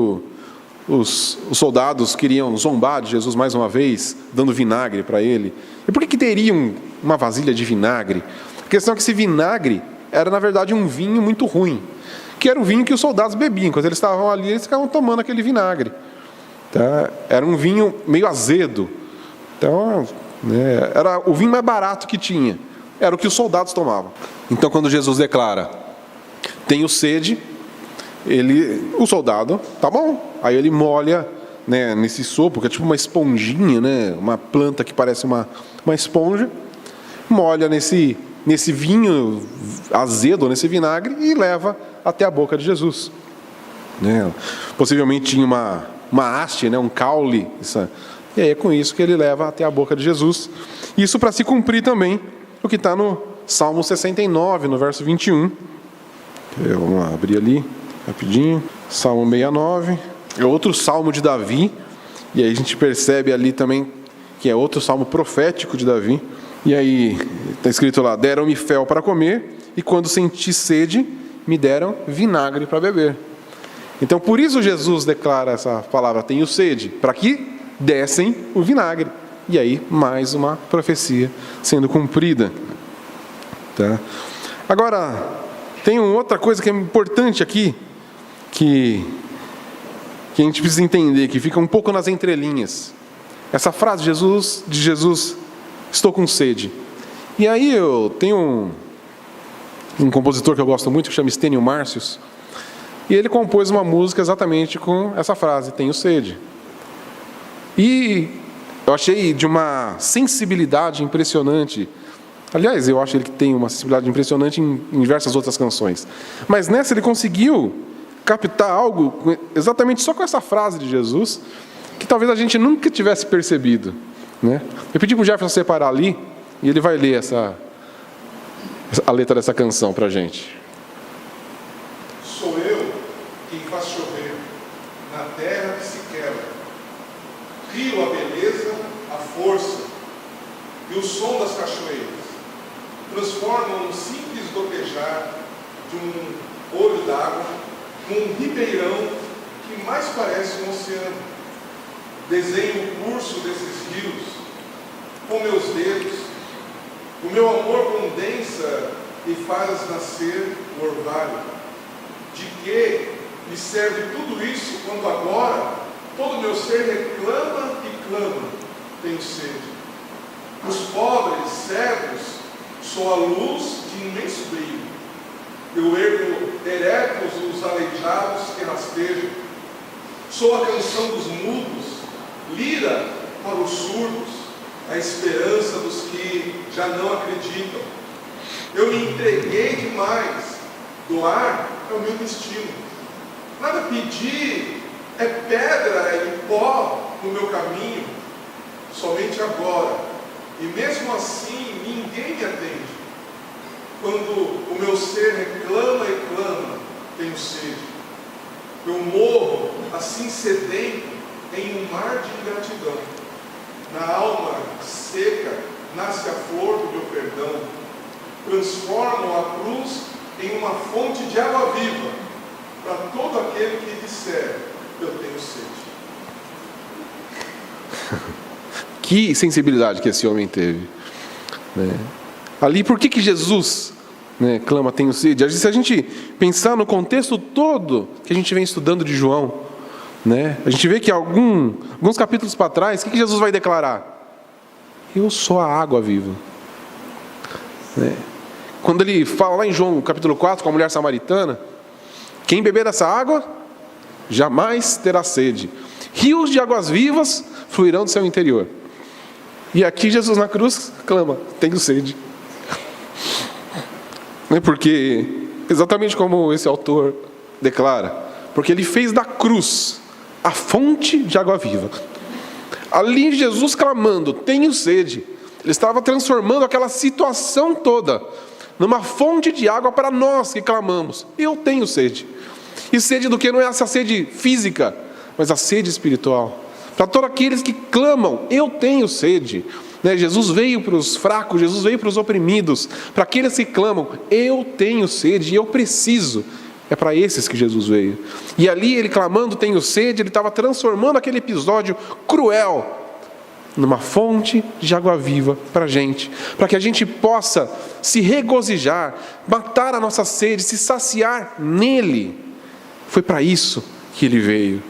os soldados queriam zombar de Jesus mais uma vez, dando vinagre para ele. E por que teriam uma vasilha de vinagre? A questão é que esse vinagre era, na verdade, um vinho muito ruim, que era o vinho que os soldados bebiam. Quando eles estavam ali, eles ficavam tomando aquele vinagre. Tá? Era um vinho meio azedo. Então, era o vinho mais barato que tinha. Era o que os soldados tomavam. Então, quando Jesus declara, tenho sede, o soldado, tá bom. Aí ele molha, nesse sopro, que é tipo uma esponjinha, uma planta que parece uma esponja, molha nesse vinho azedo, nesse vinagre, e leva até a boca de Jesus. Possivelmente tinha uma haste, um caule, e aí é com isso que ele leva até a boca de Jesus. Isso para se cumprir também o que está no Salmo 69, no verso 21. Vamos lá, abrir ali rapidinho. Salmo 69 é outro salmo de Davi, e aí a gente percebe ali também que é outro salmo profético de Davi. E aí está escrito lá, deram-me fel para comer, e quando senti sede, me deram vinagre para beber. Então, por isso Jesus declara essa palavra, tenho sede, para que dessem o vinagre. E aí, mais uma profecia sendo cumprida. Tá? Agora, tem uma outra coisa que é importante aqui, que a gente precisa entender, que fica um pouco nas entrelinhas. Essa frase de Jesus, estou com sede. E aí eu tenho um compositor que eu gosto muito, que chama Estênio Márcios, e ele compôs uma música exatamente com essa frase, tenho sede. E eu achei de uma sensibilidade impressionante. Aliás, eu acho ele que tem uma sensibilidade impressionante em diversas outras canções. Mas nessa ele conseguiu captar algo exatamente só com essa frase de Jesus, que talvez a gente nunca tivesse percebido. Eu pedi para o Jefferson separar ali, e ele vai ler a letra dessa canção para a gente. Sou eu quem faz chover na terra que se quebra, rio a beleza, a força e o som das cachoeiras transformam um simples gotejar de um olho d'água num ribeirão que mais parece um oceano. Desenho o curso desses rios com meus dedos, o meu amor condensa e faz nascer o orvalho. De que me serve tudo isso quando agora todo o meu ser reclama e clama, tenho sede. Os pobres, cegos, sou a luz de imenso brilho. Eu ergo eretos os aleijados que rastejam, Sou a canção dos mudos, lira para os surdos, a esperança dos que já não acreditam. Eu me entreguei demais, doar é o meu destino. Nada pedir, é pedra e pó no meu caminho, somente agora. E mesmo assim, ninguém me atende. Quando o meu ser reclama e clama, tenho sede. Eu morro assim sedento em um mar de ingratidão. Na alma seca nasce a flor do meu perdão. Transformo a cruz em uma fonte de água viva para todo aquele que disser, eu tenho sede. Que sensibilidade que esse homem teve, né? Ali, por que Jesus, né, clama, tenho sede? Se a gente pensar no contexto todo que a gente vem estudando de João, né, a gente vê que alguns capítulos para trás, o que Jesus vai declarar? Eu sou a água viva, né? Quando ele fala lá em João capítulo 4 com a mulher samaritana, quem beber dessa água jamais terá sede, rios de águas vivas fluirão do seu interior. E aqui Jesus na cruz clama, tenho sede. Porque, exatamente como esse autor declara, porque ele fez da cruz a fonte de água viva. Ali Jesus clamando, tenho sede, ele estava transformando aquela situação toda numa fonte de água para nós que clamamos, eu tenho sede. E sede do que? Não é essa sede física, mas a sede espiritual. Para todos aqueles que clamam, eu tenho sede. Jesus veio para os fracos, Jesus veio para os oprimidos, para aqueles que clamam, eu tenho sede e eu preciso. É para esses que Jesus veio. E ali ele clamando, tenho sede, ele estava transformando aquele episódio cruel numa fonte de água viva para a gente, para que a gente possa se regozijar, matar a nossa sede, se saciar nele. Foi para isso que ele veio.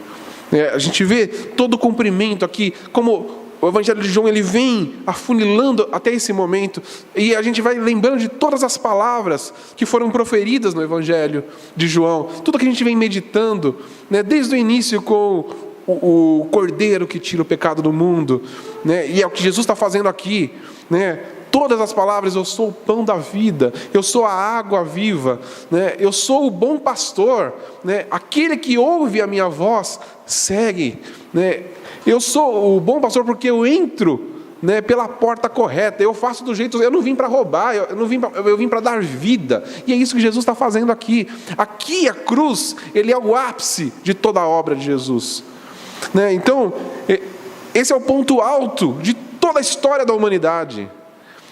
A gente vê todo o cumprimento aqui, como o Evangelho de João ele vem afunilando até esse momento, e a gente vai lembrando de todas as palavras que foram proferidas no Evangelho de João, tudo que a gente vem meditando, né, desde o início com o Cordeiro que tira o pecado do mundo, né, e é o que Jesus está fazendo aqui, né, todas as palavras, eu sou o pão da vida, eu sou a água viva, né, eu sou o bom pastor, né, aquele que ouve a minha voz, segue, né, eu sou o bom pastor porque eu entro, né, pela porta correta, eu faço do jeito, eu não vim para roubar, eu vim para dar vida, e é isso que Jesus está fazendo aqui. Aqui a cruz, ele é o ápice de toda a obra de Jesus, né? Então, esse é o ponto alto de toda a história da humanidade.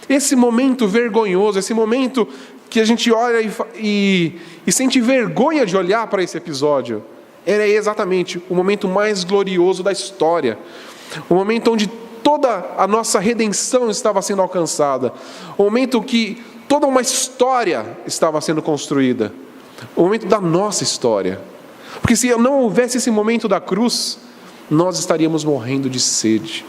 Esse momento vergonhoso, esse momento que a gente olha e sente vergonha de olhar para esse episódio, era exatamente o momento mais glorioso da história, o momento onde toda a nossa redenção estava sendo alcançada, o momento que toda uma história estava sendo construída, o momento da nossa história. Porque se não houvesse esse momento da cruz, nós estaríamos morrendo de sede.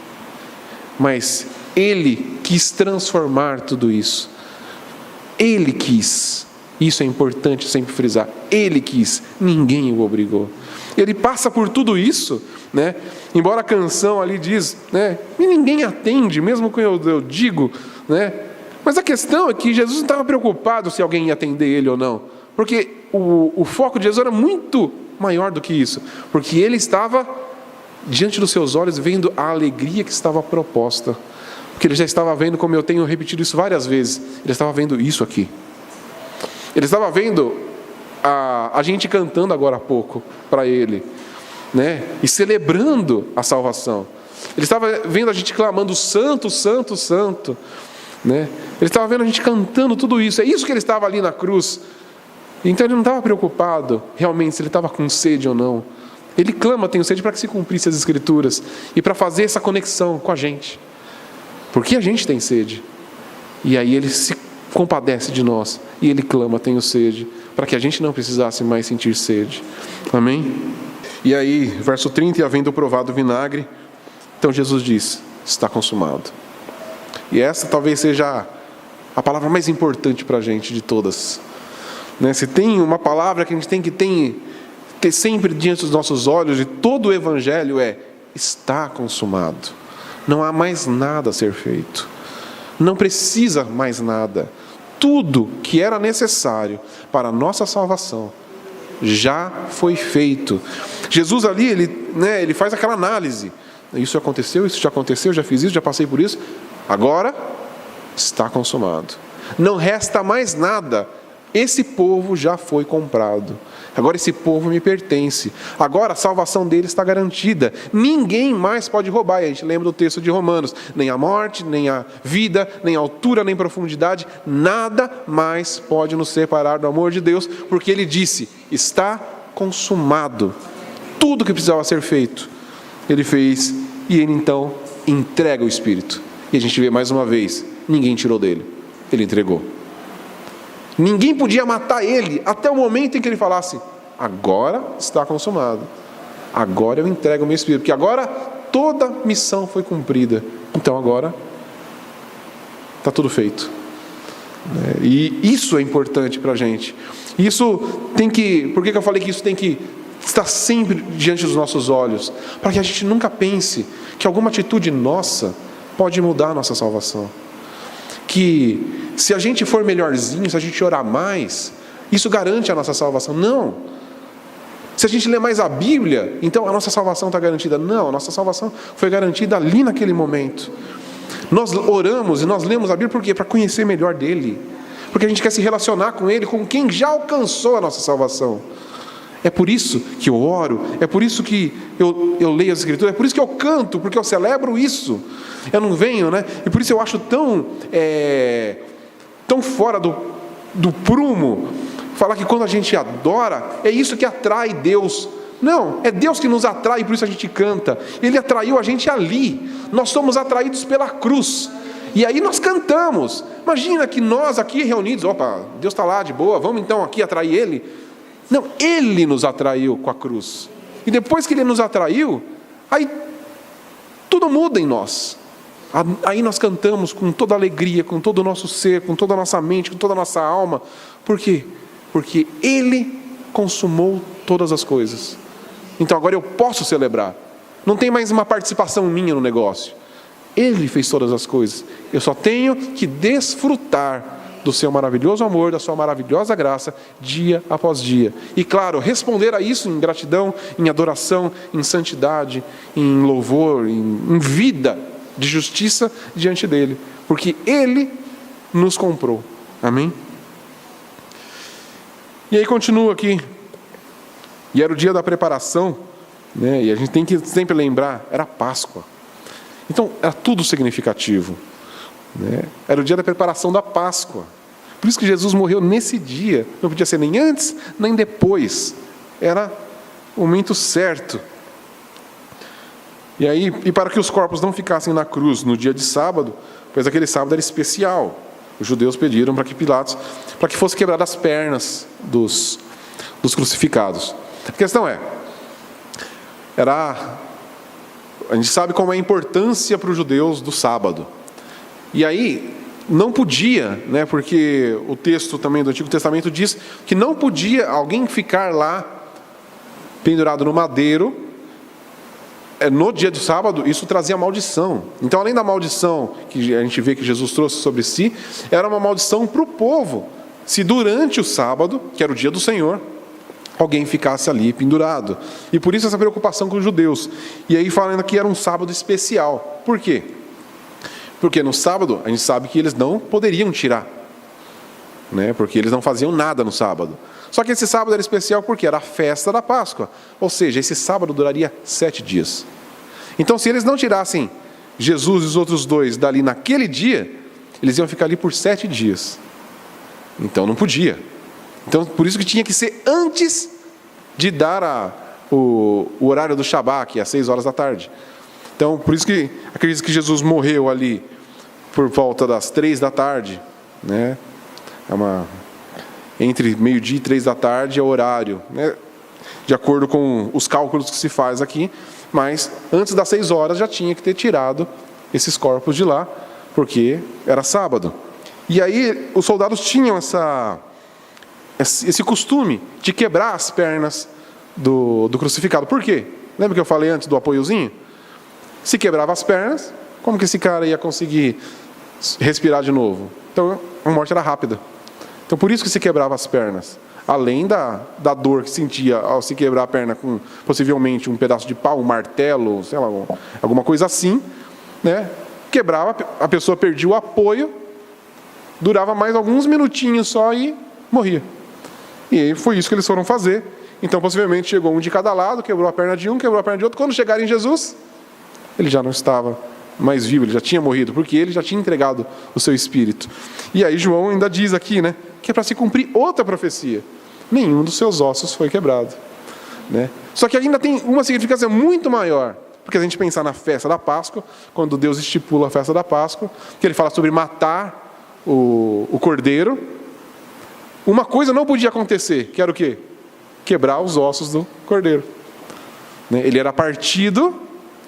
Mas Ele quis transformar tudo isso. Ele quis. Isso é importante sempre frisar. Ele quis, ninguém o obrigou. Ele passa por tudo isso, né? Embora a canção ali diz, né, e ninguém atende, mesmo quando eu digo, né? Mas a questão é que Jesus não estava preocupado se alguém ia atender ele ou não, porque o foco de Jesus era muito maior do que isso, porque ele estava diante dos seus olhos vendo a alegria que estava proposta, porque ele já estava vendo, como eu tenho repetido isso várias vezes, ele estava vendo isso aqui, ele estava vendo a gente cantando agora há pouco para ele, né? E celebrando a salvação. Ele estava vendo a gente clamando santo, santo, santo, né? Ele estava vendo a gente cantando tudo isso. É isso que ele estava ali na cruz. Então ele não estava preocupado realmente se ele estava com sede ou não. Ele clama, tenho sede, para que se cumprisse as Escrituras e para fazer essa conexão com a gente, porque a gente tem sede. E aí ele se compadece de nós e ele clama, tenho sede, para que a gente não precisasse mais sentir sede. Amém? E aí, verso 30, e havendo provado o vinagre, então Jesus diz, está consumado. E essa talvez seja a palavra mais importante para a gente de todas, né? Se tem uma palavra que a gente tem que ter sempre diante dos nossos olhos de todo o Evangelho é: está consumado. Não há mais nada a ser feito. Não precisa mais nada. Tudo que era necessário para a nossa salvação já foi feito. Jesus ali, ele faz aquela análise. Isso aconteceu, isso já aconteceu, já fiz isso, já passei por isso. Agora está consumado. Não resta mais nada. Esse povo já foi comprado. Agora esse povo me pertence. Agora a salvação dele está garantida. Ninguém mais pode roubar. E a gente lembra do texto de Romanos: nem a morte, nem a vida, nem a altura, nem profundidade, nada mais pode nos separar do amor de Deus, porque ele disse: está consumado. Tudo que precisava ser feito, ele fez, e ele então entrega o Espírito. E a gente vê mais uma vez: ninguém tirou dele, ele entregou. Ninguém podia matar ele até o momento em que ele falasse: agora está consumado, agora eu entrego o meu Espírito, porque agora toda missão foi cumprida, então agora está tudo feito. E isso é importante para a gente. Isso tem que, por que eu falei que isso tem que estar sempre diante dos nossos olhos? Para que a gente nunca pense que alguma atitude nossa pode mudar a nossa salvação. Que se a gente for melhorzinho, se a gente orar mais, isso garante a nossa salvação. Não. Se a gente ler mais a Bíblia, então a nossa salvação está garantida. Não, a nossa salvação foi garantida ali naquele momento. Nós oramos e nós lemos a Bíblia por quê? Para conhecer melhor dele. Porque a gente quer se relacionar com ele, com quem já alcançou a nossa salvação. É por isso que eu oro, é por isso que eu leio as Escrituras, é por isso que eu canto, porque eu celebro isso. Eu não venho, E por isso eu acho tão fora do prumo falar que quando a gente adora, é isso que atrai Deus. Não, é Deus que nos atrai, por isso a gente canta. Ele atraiu a gente ali. Nós somos atraídos pela cruz. E aí nós cantamos. Imagina que nós aqui reunidos, opa, Deus está lá de boa, vamos então aqui atrair Ele. Não, Ele nos atraiu com a cruz. E depois que Ele nos atraiu, aí tudo muda em nós. Aí nós cantamos com toda a alegria, com todo o nosso ser, com toda a nossa mente, com toda a nossa alma. Por quê? Porque Ele consumou todas as coisas. Então agora eu posso celebrar. Não tem mais uma participação minha no negócio. Ele fez todas as coisas. Eu só tenho que desfrutar do seu maravilhoso amor, da sua maravilhosa graça, dia após dia. E claro, responder a isso em gratidão, em adoração, em santidade, em louvor, em vida de justiça diante dele. Porque Ele nos comprou. Amém? E aí continua aqui. E era o dia da preparação, e a gente tem que sempre lembrar, era Páscoa. Então, era tudo significativo. Era o dia da preparação da Páscoa. Por isso que Jesus morreu nesse dia. Não podia ser nem antes, nem depois. Era o momento certo. E para que os corpos não ficassem na cruz no dia de sábado, pois aquele sábado era especial. Os judeus pediram para que Pilatos, para que fosse quebradas as pernas dos crucificados. A questão a gente sabe como é a importância para os judeus do sábado. E aí, não podia, porque o texto também do Antigo Testamento diz que não podia alguém ficar lá pendurado no madeiro no dia do sábado. Isso trazia maldição. Então, além da maldição que a gente vê que Jesus trouxe sobre si, era uma maldição para o povo, se durante o sábado, que era o dia do Senhor, alguém ficasse ali pendurado. E por isso essa preocupação com os judeus. E aí falando que era um sábado especial. Por quê? Porque no sábado, a gente sabe que eles não poderiam tirar. Porque eles não faziam nada no sábado. Só que esse sábado era especial porque era a festa da Páscoa. Ou seja, esse sábado duraria 7 dias. Então, se eles não tirassem Jesus e os outros dois dali naquele dia, eles iam ficar ali por 7 dias. Então não podia. Então, por isso que tinha que ser antes de dar o horário do Shabbat, que é às 6 horas da tarde. Então, por isso que acredito que Jesus morreu ali por volta das 3 da tarde. Entre meio-dia e 3 da tarde é o horário, de acordo com os cálculos que se faz aqui. Mas antes das 6 horas já tinha que ter tirado esses corpos de lá, porque era sábado. E aí os soldados tinham esse costume de quebrar as pernas do crucificado. Por quê? Lembra que eu falei antes do apoiozinho? Se quebrava as pernas, como que esse cara ia conseguir respirar de novo? Então a morte era rápida. Então por isso que se quebrava as pernas. Além da dor que sentia ao se quebrar a perna com possivelmente um pedaço de pau, um martelo, sei lá, alguma coisa assim, né? Quebrava, a pessoa perdia o apoio, durava mais alguns minutinhos só e morria. E aí foi isso que eles foram fazer. Então possivelmente chegou um de cada lado, quebrou a perna de um, quebrou a perna de outro. Quando chegaram em Jesus, ele já não estava mais vivo, ele já tinha morrido, porque ele já tinha entregado o seu espírito. E aí João ainda diz aqui, né, que é para se cumprir outra profecia. Nenhum dos seus ossos foi quebrado, né? Só que ainda tem uma significância muito maior, porque a gente pensar na festa da Páscoa, quando Deus estipula a festa da Páscoa, que ele fala sobre matar o cordeiro, uma coisa não podia acontecer, que era o quê? Quebrar os ossos do cordeiro, né? Ele era partido,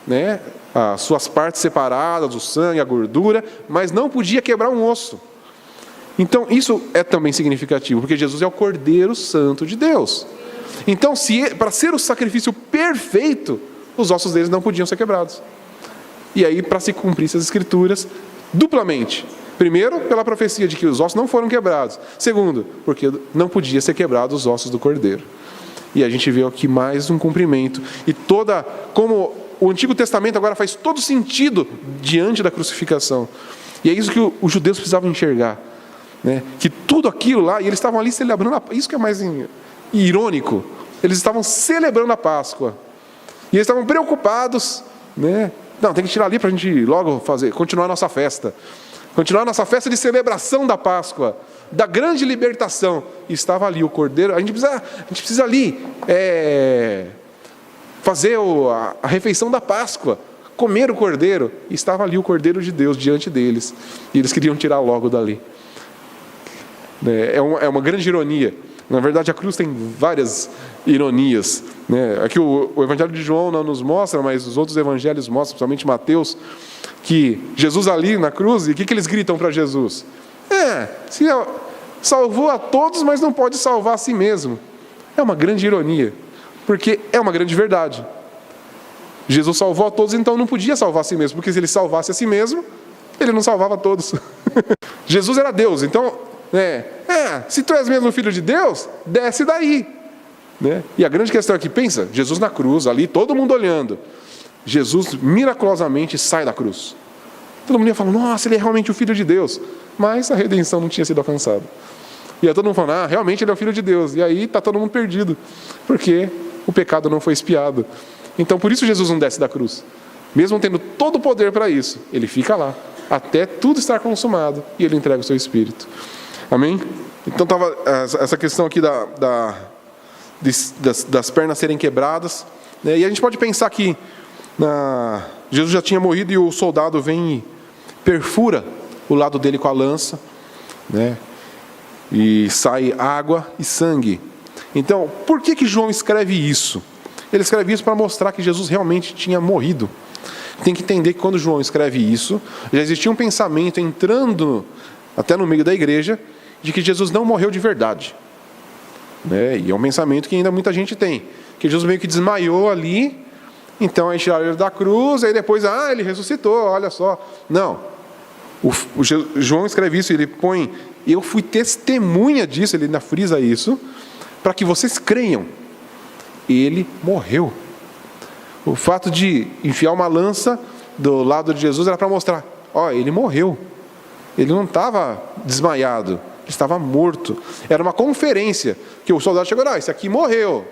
né, as suas partes separadas, o sangue, a gordura, mas não podia quebrar um osso. Então isso é também significativo, porque Jesus é o Cordeiro Santo de Deus. Então para ser o sacrifício perfeito, os ossos deles não podiam ser quebrados. E aí para se cumprir essas escrituras duplamente. Primeiro, pela profecia de que os ossos não foram quebrados. Segundo, porque não podia ser quebrados os ossos do cordeiro. E a gente vê aqui mais um cumprimento. E como o Antigo Testamento agora faz todo sentido diante da crucificação. E é isso que os judeus precisavam enxergar, né? Que tudo aquilo lá, e eles estavam ali celebrando, isso que é mais irônico, eles estavam celebrando a Páscoa. E eles estavam preocupados, né? Não, tem que tirar ali para a gente logo continuar a nossa festa. Continuar a nossa festa de celebração da Páscoa, da grande libertação. E estava ali o cordeiro, a gente precisa ali fazer a refeição da Páscoa, comer o cordeiro. E estava ali o Cordeiro de Deus diante deles. E eles queriam tirar logo dali. É uma grande ironia. Na verdade, a cruz tem várias ironias, né? Aqui o Evangelho de João não nos mostra, mas os outros evangelhos mostram, principalmente Mateus, que Jesus ali na cruz, e o que eles gritam para Jesus? Se salvou a todos, mas não pode salvar a si mesmo. É uma grande ironia, porque é uma grande verdade. Jesus salvou a todos, então não podia salvar a si mesmo, porque se ele salvasse a si mesmo, ele não salvava a todos. Jesus era Deus, então, se tu és mesmo filho de Deus, desce daí, né? E a grande questão aqui, pensa, Jesus na cruz, ali, todo mundo olhando. Jesus miraculosamente sai da cruz. Todo mundo ia falando, nossa, ele é realmente o Filho de Deus. Mas a redenção não tinha sido alcançada. E aí todo mundo falando, realmente ele é o Filho de Deus. E aí está todo mundo perdido, porque o pecado não foi expiado. Então por isso Jesus não desce da cruz. Mesmo tendo todo o poder para isso, ele fica lá, até tudo estar consumado, e ele entrega o seu Espírito. Amém? Então estava essa questão aqui das pernas serem quebradas, né? E a gente pode pensar que Jesus já tinha morrido e o soldado vem e perfura o lado dele com a lança, né? E sai água e sangue. Então, por que João escreve isso? Ele escreve isso para mostrar que Jesus realmente tinha morrido. Tem que entender que quando João escreve isso, já existia um pensamento entrando até no meio da igreja de que Jesus não morreu de verdade, né? E é um pensamento que ainda muita gente tem, que Jesus meio que desmaiou ali, então aí tiraram ele da cruz, aí depois, ele ressuscitou, olha só. Não, João escreve isso, ele põe, eu fui testemunha disso, ele ainda frisa isso, para que vocês creiam, ele morreu. O fato de enfiar uma lança do lado de Jesus era para mostrar, ele morreu, ele não estava desmaiado, ele estava morto. Era uma conferência, que o soldado chegou, esse aqui morreu,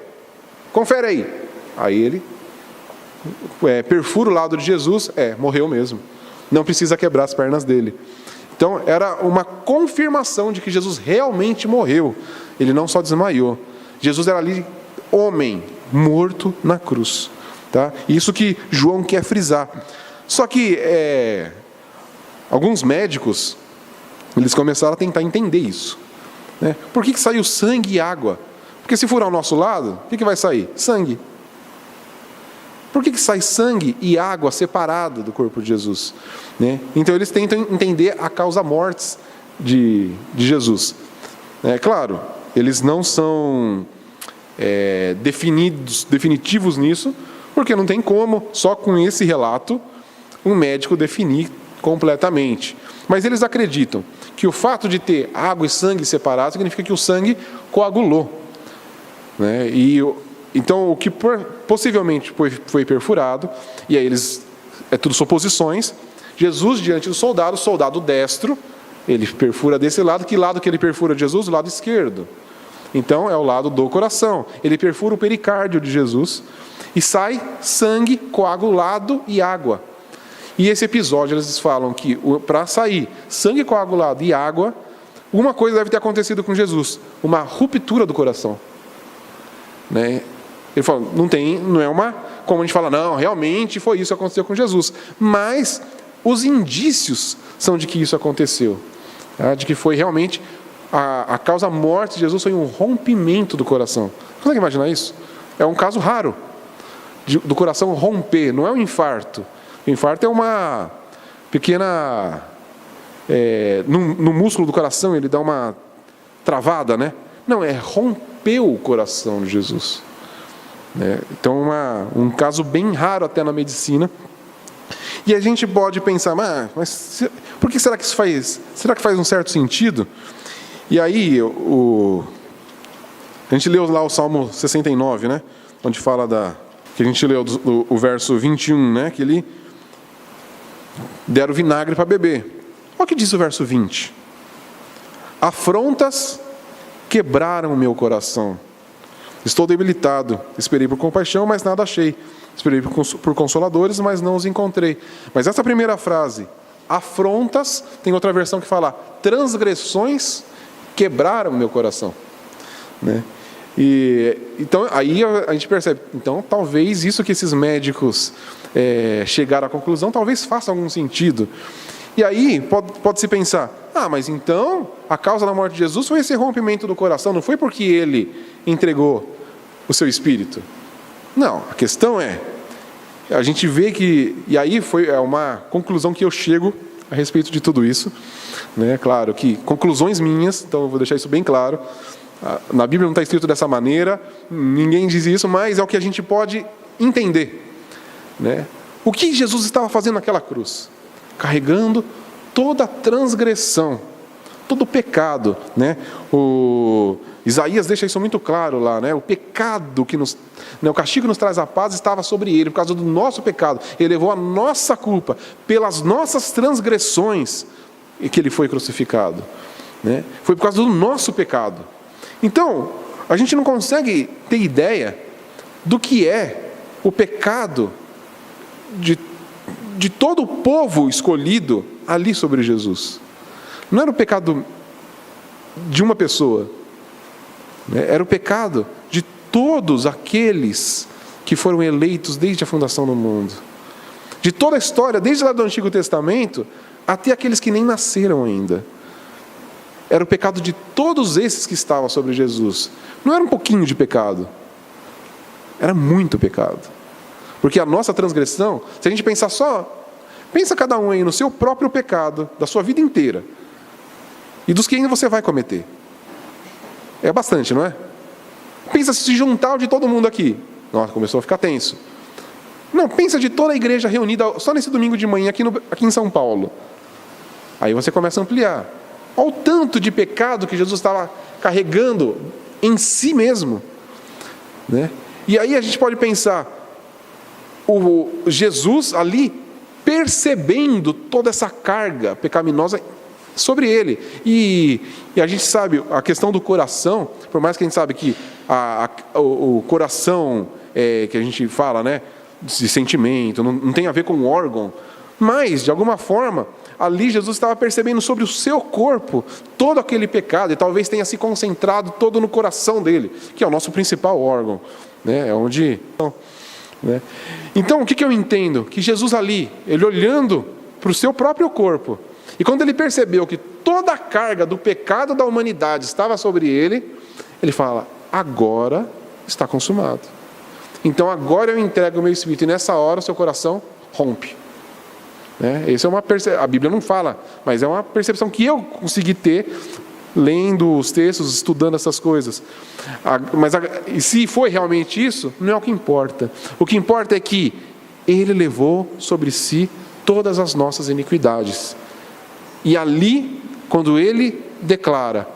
confere aí. Aí ele perfura o lado de Jesus, morreu mesmo, não precisa quebrar as pernas dele. Então era uma confirmação de que Jesus realmente morreu, ele não só desmaiou. Jesus era ali homem, morto na cruz, tá? Isso que João quer frisar. Só que alguns médicos, eles começaram a tentar entender isso, né? Por que saiu sangue e água? Porque se furar ao nosso lado, o que vai sair? Sangue. Por que sai sangue e água separado do corpo de Jesus, né? Então eles tentam entender a causa mortis de Jesus. Claro, eles não são definitivos nisso, porque não tem como, só com esse relato, um médico definir completamente. Mas eles acreditam que o fato de ter água e sangue separados significa que o sangue coagulou, né? Então, o que possivelmente foi perfurado, e aí é tudo suposições. Jesus, diante do soldado, o soldado destro, ele perfura desse lado. Que lado que ele perfura de Jesus? O lado esquerdo. Então, é o lado do coração. Ele perfura o pericárdio de Jesus e sai sangue coagulado e água. E esse episódio, eles falam que para sair sangue coagulado e água, uma coisa deve ter acontecido com Jesus: uma ruptura do coração, né? Ele falou, não é uma, como a gente fala, não, realmente foi isso que aconteceu com Jesus. Mas os indícios são de que isso aconteceu, tá? De que foi realmente a causa morte de Jesus foi um rompimento do coração. Consegue imaginar isso? É um caso raro do coração romper, não é um infarto. O infarto é uma pequena... no músculo do coração ele dá uma travada, né? Não, rompeu o coração de Jesus. Então, um caso bem raro até na medicina. E a gente pode pensar, mas por que será que isso faz? Será que faz um certo sentido? E aí, a gente leu lá o Salmo 69, né? Onde fala que a gente leu o verso 21, né? Que ele deram vinagre para beber. Olha o que diz o verso 20. Afrontas quebraram o meu coração. Estou debilitado, esperei por compaixão, mas nada achei. Esperei por consoladores, mas não os encontrei. Mas essa primeira frase, afrontas, tem outra versão que fala, transgressões quebraram o meu coração, né? Então, aí a gente percebe, então, talvez isso que esses médicos chegaram à conclusão, talvez faça algum sentido. E aí, pode-se pensar, mas então, a causa da morte de Jesus foi esse rompimento do coração, não foi porque ele entregou o seu espírito. Não, a questão a gente vê que, e aí é uma conclusão que eu chego a respeito de tudo isso, né? Claro que conclusões minhas, então eu vou deixar isso bem claro, na Bíblia não está escrito dessa maneira, ninguém diz isso, mas é o que a gente pode entender, né? O que Jesus estava fazendo naquela cruz? Carregando toda a transgressão, todo o pecado, né? O Isaías deixa isso muito claro lá, né? O pecado o castigo que nos traz a paz estava sobre ele, por causa do nosso pecado. Ele levou a nossa culpa, pelas nossas transgressões, e que ele foi crucificado, né? Foi por causa do nosso pecado. Então, a gente não consegue ter ideia do que é o pecado de todo o povo escolhido ali sobre Jesus. Não era o pecado de uma pessoa, né? Era o pecado de todos aqueles que foram eleitos desde a fundação do mundo. De toda a história, desde lá do Antigo Testamento, até aqueles que nem nasceram ainda. Era o pecado de todos esses que estavam sobre Jesus. Não era um pouquinho de pecado. Era muito pecado. Porque a nossa transgressão, se a gente pensar pensa cada um aí no seu próprio pecado, da sua vida inteira. E dos que ainda você vai cometer. É bastante, não é? Pensa se juntar o de todo mundo aqui. Nossa, começou a ficar tenso. Não, pensa de toda a igreja reunida só nesse domingo de manhã aqui em São Paulo. Aí você começa a ampliar. Olha o tanto de pecado que Jesus estava carregando em si mesmo, né? E aí a gente pode pensar, Jesus ali percebendo toda essa carga pecaminosa sobre ele. E a gente sabe, a questão do coração, por mais que a gente sabe que o coração, que a gente fala, né, de sentimento, não tem a ver com o órgão, mas, de alguma forma, ali Jesus estava percebendo sobre o seu corpo todo aquele pecado, e talvez tenha se concentrado todo no coração dele, que é o nosso principal órgão, né? É onde... né? Então, o que eu entendo? Que Jesus ali, ele olhando para o seu próprio corpo, e quando ele percebeu que toda a carga do pecado da humanidade estava sobre ele, ele fala, agora está consumado. Então agora eu entrego o meu espírito, e nessa hora o seu coração rompe. Essa é a Bíblia não fala, mas é uma percepção que eu consegui ter lendo os textos, estudando essas coisas. Mas e se foi realmente isso, não é o que importa. O que importa é que Ele levou sobre si todas as nossas iniquidades. E ali, quando Ele declara,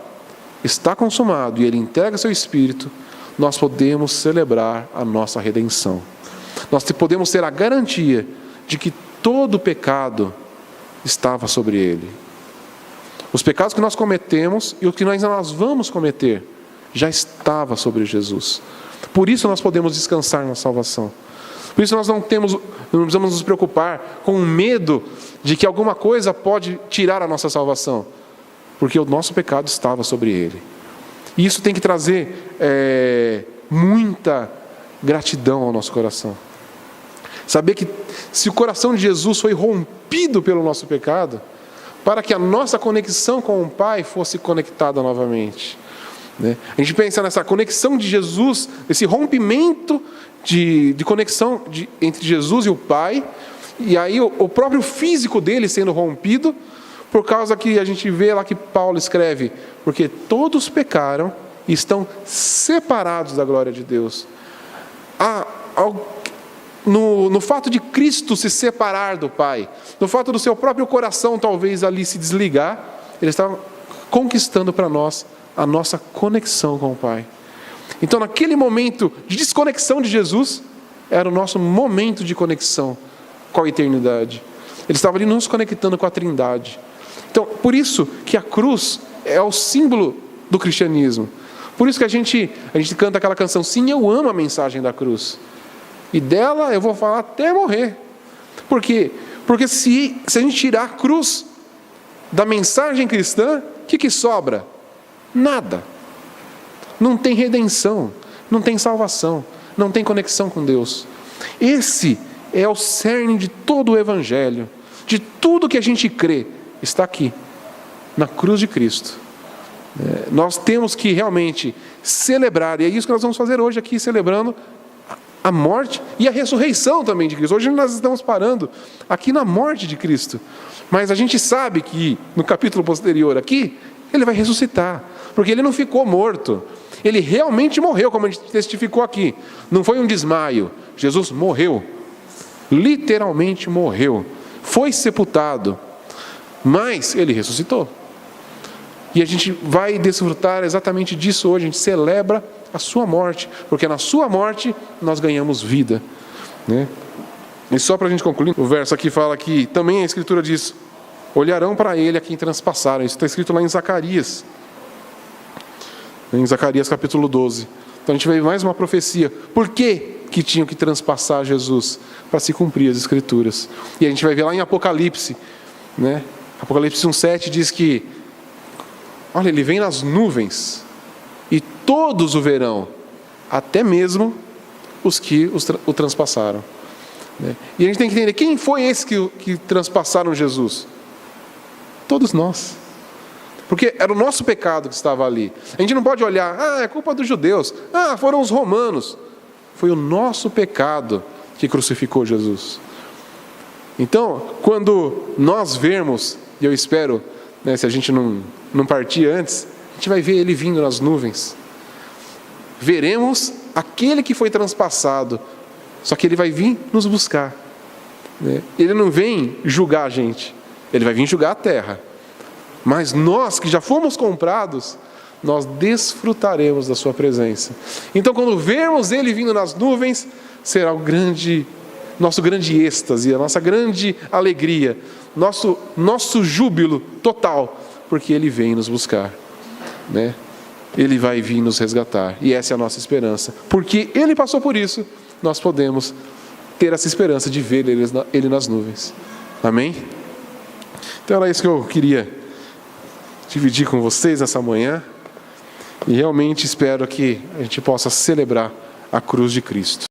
está consumado, e Ele entrega seu Espírito, nós podemos celebrar a nossa redenção. Nós podemos ter a garantia de que todo o pecado estava sobre Ele. Os pecados que nós cometemos e o que nós vamos cometer já estava sobre Jesus. Por isso nós podemos descansar na salvação. Por isso nós não precisamos nos preocupar com o medo de que alguma coisa pode tirar a nossa salvação, porque o nosso pecado estava sobre Ele. E isso tem que trazer muita gratidão ao nosso coração. Saber que se o coração de Jesus foi rompido pelo nosso pecado, para que a nossa conexão com o Pai fosse conectada novamente. A gente pensa nessa conexão de Jesus, esse rompimento de conexão entre Jesus e o Pai, e aí o próprio físico dele sendo rompido, por causa que a gente vê lá que Paulo escreve, porque todos pecaram e estão separados da glória de Deus. No fato de Cristo se separar do Pai, no fato do seu próprio coração talvez ali se desligar, Ele estava conquistando para nós a nossa conexão com o Pai. Então naquele momento de desconexão de Jesus, era o nosso momento de conexão com a eternidade. Ele estava ali nos conectando com a Trindade. Então, por isso que a cruz é o símbolo do cristianismo. Por isso que a gente canta aquela canção, sim, eu amo a mensagem da cruz. E dela eu vou falar até morrer. Por quê? Porque se a gente tirar a cruz da mensagem cristã, o que sobra? Nada. Não tem redenção, não tem salvação, não tem conexão com Deus. Esse é o cerne de todo o Evangelho, de tudo que a gente crê, está aqui, na cruz de Cristo. Nós temos que realmente celebrar, e é isso que nós vamos fazer hoje aqui, celebrando a morte e a ressurreição também de Cristo. Hoje nós estamos parando aqui na morte de Cristo, mas a gente sabe que no capítulo posterior aqui, Ele vai ressuscitar, porque Ele não ficou morto, Ele realmente morreu, como a gente testificou aqui. Não foi um desmaio, Jesus morreu, literalmente morreu, foi sepultado, mas Ele ressuscitou. E a gente vai desfrutar exatamente disso hoje. A gente celebra a sua morte, porque na sua morte nós ganhamos vida, E só para a gente concluir, o verso aqui fala que também a Escritura diz, olharão para Ele a quem transpassaram. Isso está escrito lá em Zacarias capítulo 12. Então a gente vê mais uma profecia. Por que tinham que transpassar Jesus? Para se cumprir as Escrituras. E a gente vai ver lá em Apocalipse, Apocalipse 1,7 diz que, olha, Ele vem nas nuvens, e todos o verão, até mesmo os que o transpassaram. E a gente tem que entender, quem foi esse que transpassaram Jesus? Todos nós. Porque era o nosso pecado que estava ali. A gente não pode olhar, é culpa dos judeus, foram os romanos. Foi o nosso pecado que crucificou Jesus. Então, quando nós vermos, e eu espero, se a gente não partir antes, a gente vai ver Ele vindo nas nuvens. Veremos aquele que foi transpassado, só que Ele vai vir nos buscar. Ele não vem julgar a gente, Ele vai vir julgar a terra. Mas nós que já fomos comprados, nós desfrutaremos da sua presença. Então quando vermos Ele vindo nas nuvens, será nosso grande êxtase, a nossa grande alegria, nosso júbilo total, porque Ele vem nos buscar, Ele vai vir nos resgatar, e essa é a nossa esperança, porque Ele passou por isso, nós podemos ter essa esperança de ver Ele nas nuvens, amém? Então era isso que eu queria dividir com vocês nessa manhã, e realmente espero que a gente possa celebrar a cruz de Cristo.